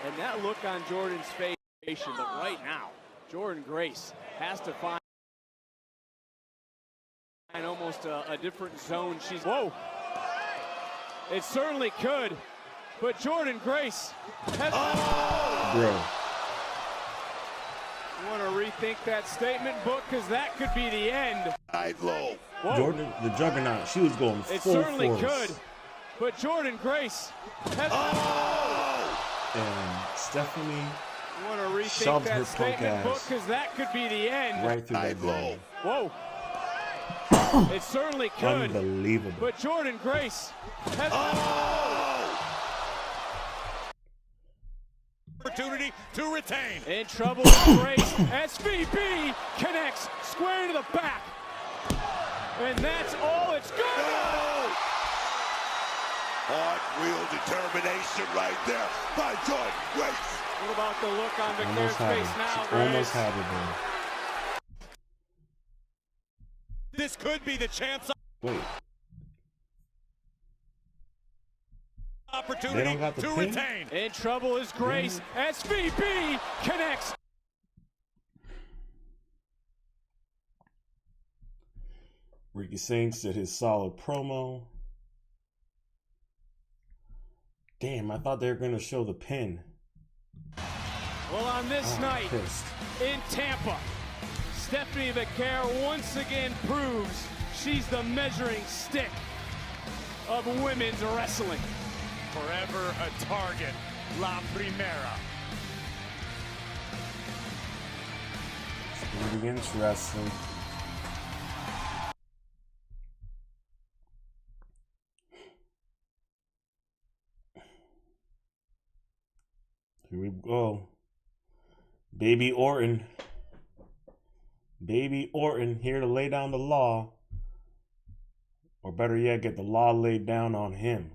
And that look on Jordan's face, but right now, Jordan Grace has to find almost a different zone. She's, whoa. It certainly could, but Jordan Grace has... Bro. You want to rethink that statement, Book, because that could be the end. Low. Jordan, the juggernaut, she was going full It certainly force. could, but Jordan Grace has... And Stephanie You want to rethink Shoved her that punk statement book, ass because that could be the end. right through that vein. Whoa. It certainly could. Unbelievable. But Jordan Grace has Opportunity to retain. in trouble with Grace. SVB connects square into the back. And that's all it's good. No! Hard real determination right there by Jordan Grace. What about the look on Victor's Almost had face it. now, She Grace? almost had it there. This could be the chance. Wait, Opportunity they don't got the to pin? retain. In trouble is Grace. SVB connects. Ricky Saints did his solid promo. Damn, I thought they were going to show the pin. Well, on this Oh, I'm night pissed. in Tampa, Stephanie Vaquer once again proves she's the measuring stick of women's wrestling. Forever a target. La Primera. It's going to be interesting. Here we go. Baby Orton. Baby Orton here to lay down the law. Or better yet, get the law laid down on him.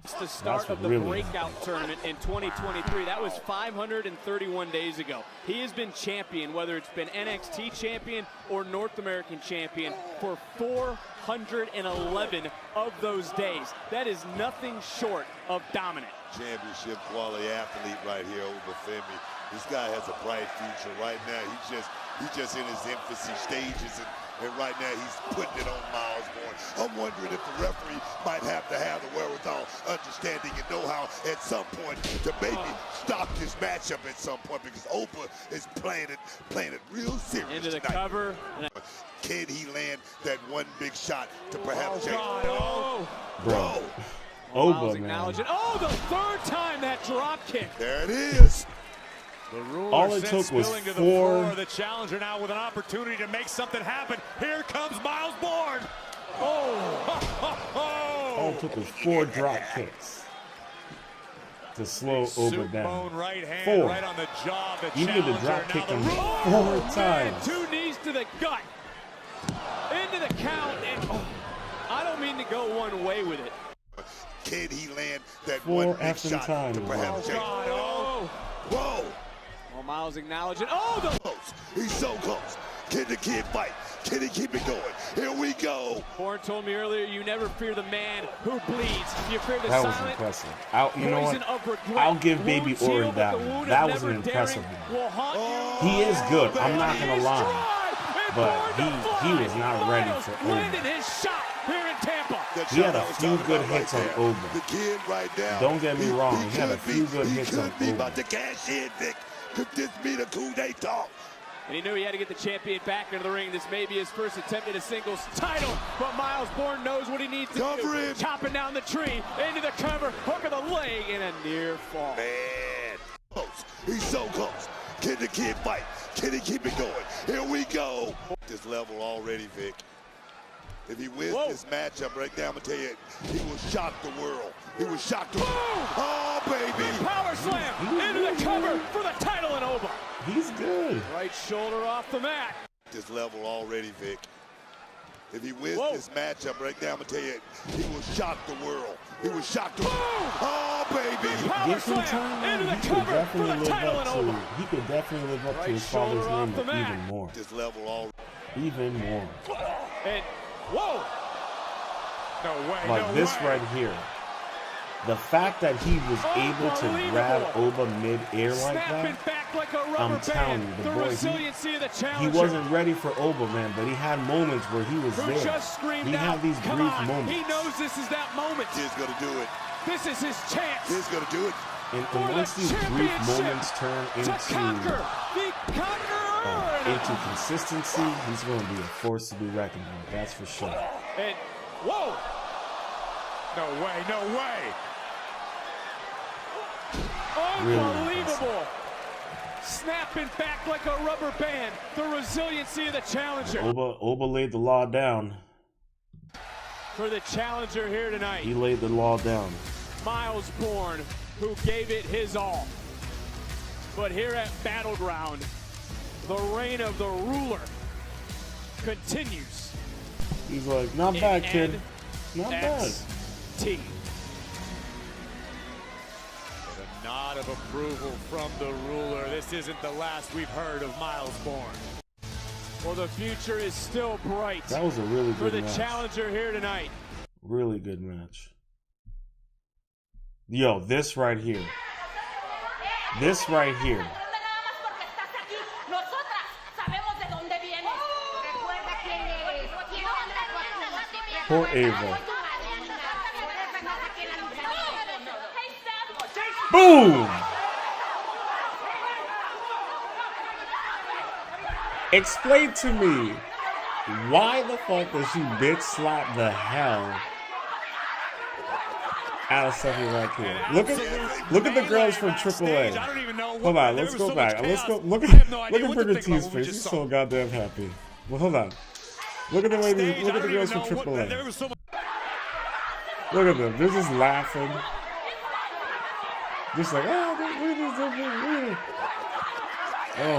It's the start of the breakout tournament in 2023. That was 531 days ago. He has been champion, whether it's been NXT champion or North American champion, for 411 of those days. That is nothing short of dominant. Championship quality athlete right here, Obafemi. This guy has a bright future right now. He's just in his infancy stages, and right now he's putting it on Miles Bourne. I'm wondering if the referee might have to have the wherewithal, understanding, and know-how at some point to maybe stop this matchup at some point, because Oba is playing it real serious Into the tonight. cover. Can he land that one big shot to perhaps change? Oh, Bro. Miles Oba, man. acknowledging. Oh, the third time that drop kick. There it is. The ruler All it sent took was spilling to the 4. floor. The challenger now with an opportunity to make something happen. Here comes Miles Bourne. All it took was 4 drop kicks to slow Oba down. Bone right hand 4. right on the jaw. The You need to challenger. drop kick Now him the 4 Man, times. 2 knees to the gut. Into the count. And, I don't mean to go one way with it. Can he land that 4 one big effing shot times, to perhaps change? Oh. Whoa! Well, Miles acknowledging. Oh, the Close. He's so close. Can the kid fight? Can he keep it going? Here we go. Bourne told me earlier, you never fear the man who bleeds. You fear the That was silent impressive. You know poison what? of regret. I'll give Baby Wounds heal, Orton but that the one. wound That of was an never impressive daring one. will haunt you. He is good. I'm not He gonna is lie. dry, and But Bourne to he was fly. not ready Miles for Oba. landed his shot here in Tampa. That's He had what a I was few talking good about hits right on there. Oba. The kid right now. Don't get me wrong, he had a could few be- good hits on He could be Oba. about to cash in, Vic. Could this be the coup d'etat? And he knew he had to get the champion back into the ring. This may be his first attempt at a singles title, but Miles Bourne knows what he needs to Cover do. him. Chopping down the tree, into the cover, hook of the leg, and a near fall. Man, close. He's so close. Can the kid fight? Can he keep it going? Here we go. This level already, Vic. If he wins this matchup right now, I'm gonna tell you, he will shock the world. He will shock the world. Oh, baby. Power slam into the cover for the title in Oba. He's good. Right shoulder off the mat. This level already, Vic. If he wins Whoa. this matchup right now, I'm gonna tell you, he will shock the world. He will shock the world. Oh, baby. Power Give him slam time. into the He could cover for definitely the live title in up Oba. to. He could definitely live up to Right his father's shoulder off name, the but mat. even more. This level already. Even more. And whoa. No way. Like no this way. right here. The fact that he was able to grab Oba mid-air like Snapping that, back like a rubber I'm band. telling you, the boy, resiliency of the he challenger. wasn't ready for Oba, man, but he had moments where he was Who there. just screamed He out, had these "Come brief on." moments. He knows this is that moment. Kid's gonna do it. This is his chance Kid's gonna do it. And for the once these brief championship moments turn to into conquer the conqueror. into consistency, he's going to be a force to be reckoned with. That's for sure. And whoa. No way. No way. Really Unbelievable. snapping back like a rubber band. The resiliency of the challenger. Oba laid the law down. For the challenger here tonight. He laid the law down. Miles Bourne, who gave it his all. But here at Battleground, the reign of the ruler continues. He's like, not bad, kid. Not bad. NXT. A nod of approval from the ruler. This isn't the last we've heard of Miles Bourne. Well, the future is still bright. That was a really good match. For the challenger here tonight. Really good match. Yo, this right here. This right here. Poor Ava. Boom! Explain to me, why the fuck does she bitch slap the hell out of something like here? Look at the girls from AAA. Hold on, let's go back. Let's go. Look at Booker T's face. He's so goddamn happy. Well, hold on. Look at the way look at the girls from AAA. Look at them. They're just laughing. Just like, oh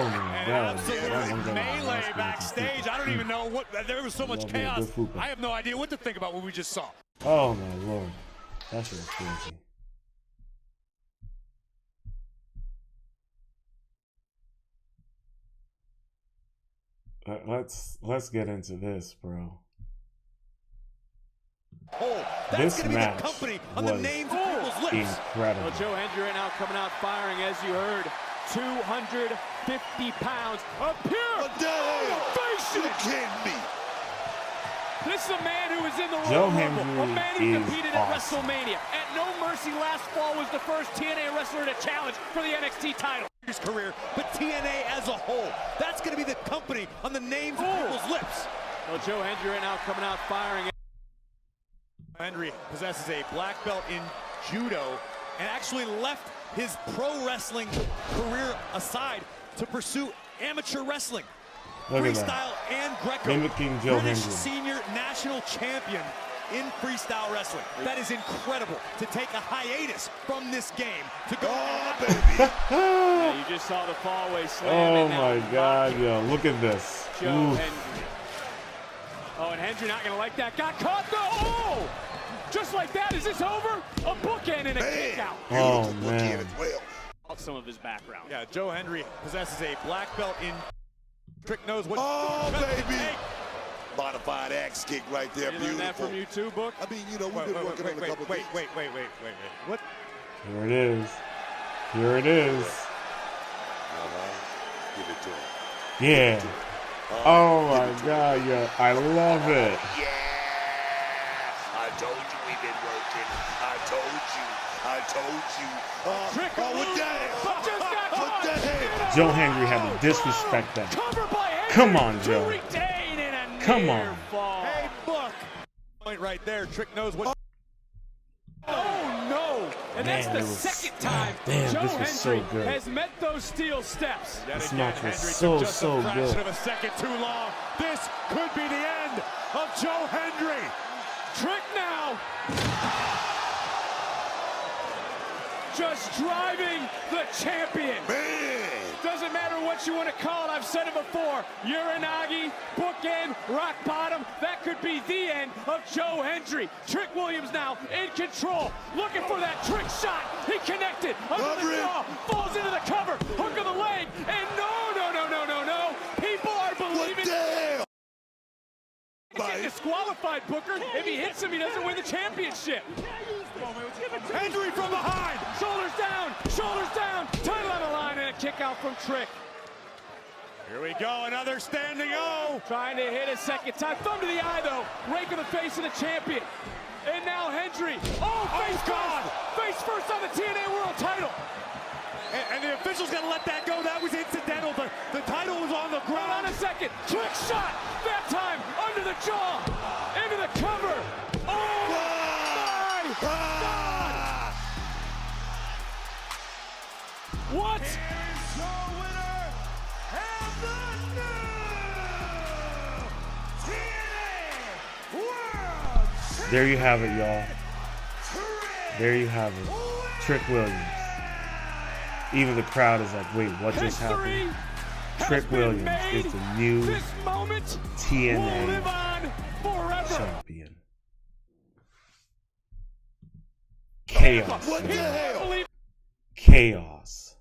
my God. Absolute melee backstage. I don't even know what. There was so much chaos. I have no idea what to think about what we just saw. Oh my Lord. That shit was crazy. Let's get into this, bro. Oh, this match company on the was names incredible. Well, Joe Hendry right now coming out firing, as you heard. 250 pounds of pure motivation. You kidding me? This is a man who was in the Joe Royal Rumble, Hendry a man who competed at awesome. WrestleMania. At No Mercy last fall was the first TNA wrestler to challenge for the NXT title. His career, but TNA as a whole. That's going to be the company on the names of people's lips. Well, Joe Hendry right now coming out firing. Hendry possesses a black belt in judo and actually left his pro wrestling career aside to pursue amateur wrestling. Look at Freestyle that. and Greco. Mimicking Joe British Hendry. senior national champion in freestyle wrestling. That is incredible to take a hiatus from this game to go. Oh, baby. Yeah, you just saw the fallaway slam. Oh my God, yo, look at this. Joe Oof. Hendry. Oh, and Hendry not going to like that. Got caught though. Oh! Just like that, is this over? A bookend and a kick out. Oh man. As well. Some of his background. Yeah, Joe Hendry possesses a black belt in. Trick knows what. Oh, baby. Modified axe kick right there. You learned that from you too, Book? I mean, you know, we've been working on a couple things. Wait. What? Here it is. Here it is. Give it to him. Yeah. Oh my God, yo, I love it. Yeah. I told you we've been working. I told you. Trick What the hell? just got caught. What the hell? Joe Hendry had to disrespect that. Cover by Hendry. Come on, to Joe. retain in a Come near on. fall. Hey, Book. Point right there. Trick knows what. Oh no! And Man, that's the it was- second time damn, Joe this was so Hendry good. has met those steel steps. This Yet match again, was Hendry so, took just so a fraction good. of a second too long. This could be the end of Joe Hendry. Trick now. Just driving the champion. Man. Doesn't matter what you want to call it. I've said it before. Uranagi, bookend, rock bottom. That could be the end of Joe Hendry. Trick Williams now in control. Looking for that trick shot. He connected. Under the jaw. Falls into the cover. Hook of the leg. And no. People are believing. What the hell? Get disqualified, Booker. If he hits him, he doesn't win the championship. Hendry from behind. Shoulders down, title on the line, and a kick out from Trick. Here we go, another standing O. Trying to hit a second time. Thumb to the eye, though. Rake in the face of the champion. And now Hendry. Face first on the TNA World title. And the official's got to let that go. That was incidental. The title was on the ground. Hold on a second. Trick shot. That time under the jaw. Into the cover. Oh, my God. What? Here's your winner and the new TNA World Champion. There you have it, y'all. There you have it. Trick Williams. Even the crowd is like, wait, what just happened? Trick Williams is the new TNA champion. Chaos. What the hell? Chaos.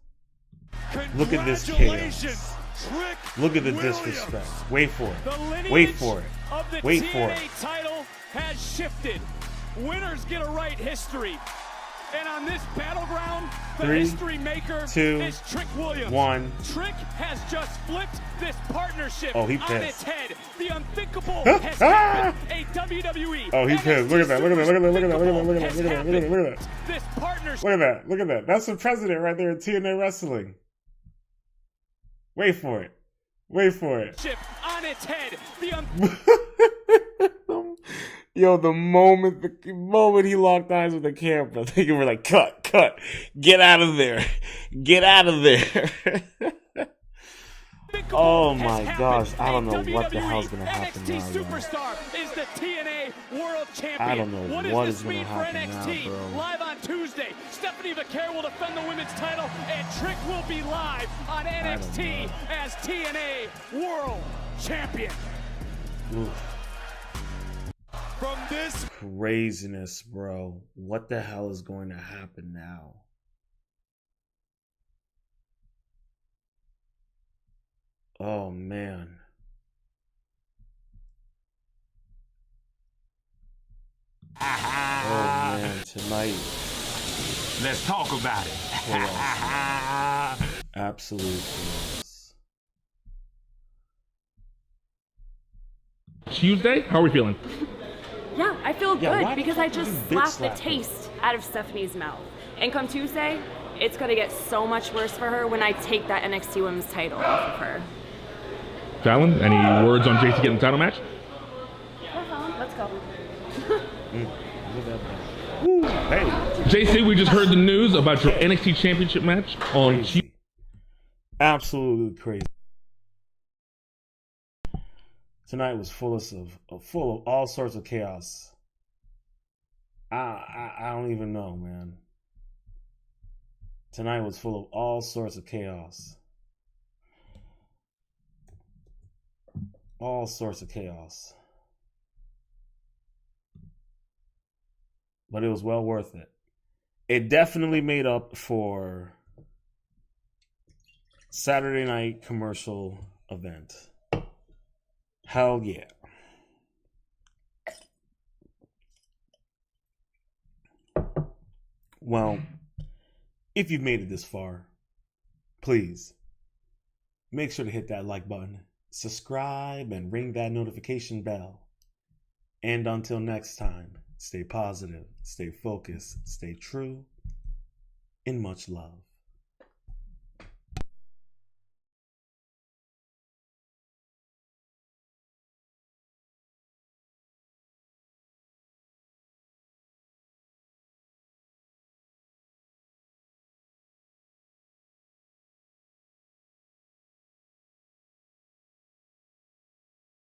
Look at this chaos. Look at the disrespect. Wait for it. Wait for it. Wait for it. The title has shifted. Winners get a right history. And on this battleground, the 3, history maker 2, is Trick Williams. 1. Trick has just flipped this partnership Oh, he on pissed. its head. The unthinkable has happened. A WWE. Oh, he pissed. Look at that. Look at that. Look at that. Look at that. Look at that. Look at that. has Look at that. Look at that. Look at that. This partnership. Look at that. Look at that. That's the president right there in TNA Wrestling. Wait for it. Wait for it. On its head. Yo, the moment he locked eyes with the camera, they were like, cut, get out of there, get out of there. Oh my gosh, I don't know what the hell's gonna happen now. Superstar is the TNA World Champion. I don't know what is gonna happen now, bro. Live on Tuesday, Stephanie Vaquer will defend the women's title, and Trick will be live on NXT as TNA World Champion. Oof. From this Craziness, bro. What the hell is going to happen now? Oh, man. Oh, man. Tonight. Let's talk about it. Absolute chaos. Tuesday? How are we feeling? Yeah, I feel good because I you just bitch slapped the slap her? taste out of Stephanie's mouth. And come Tuesday, it's gonna get so much worse for her when I take that NXT Women's title off of her. Fallon, any words on JC getting the title match? Yeah, Fallon, let's go. Hey. JC, we just heard the news about your NXT Championship match on Crazy. Absolutely crazy. Tonight was full of all sorts of chaos. I don't even know, man. Tonight was full of all sorts of chaos. All sorts of chaos. But it was well worth it. It definitely made up for Saturday night commercial event. Hell yeah. Well, if you've made it this far, please make sure to hit that like button, subscribe, and ring that notification bell. And until next time, stay positive, stay focused, stay true, and much love.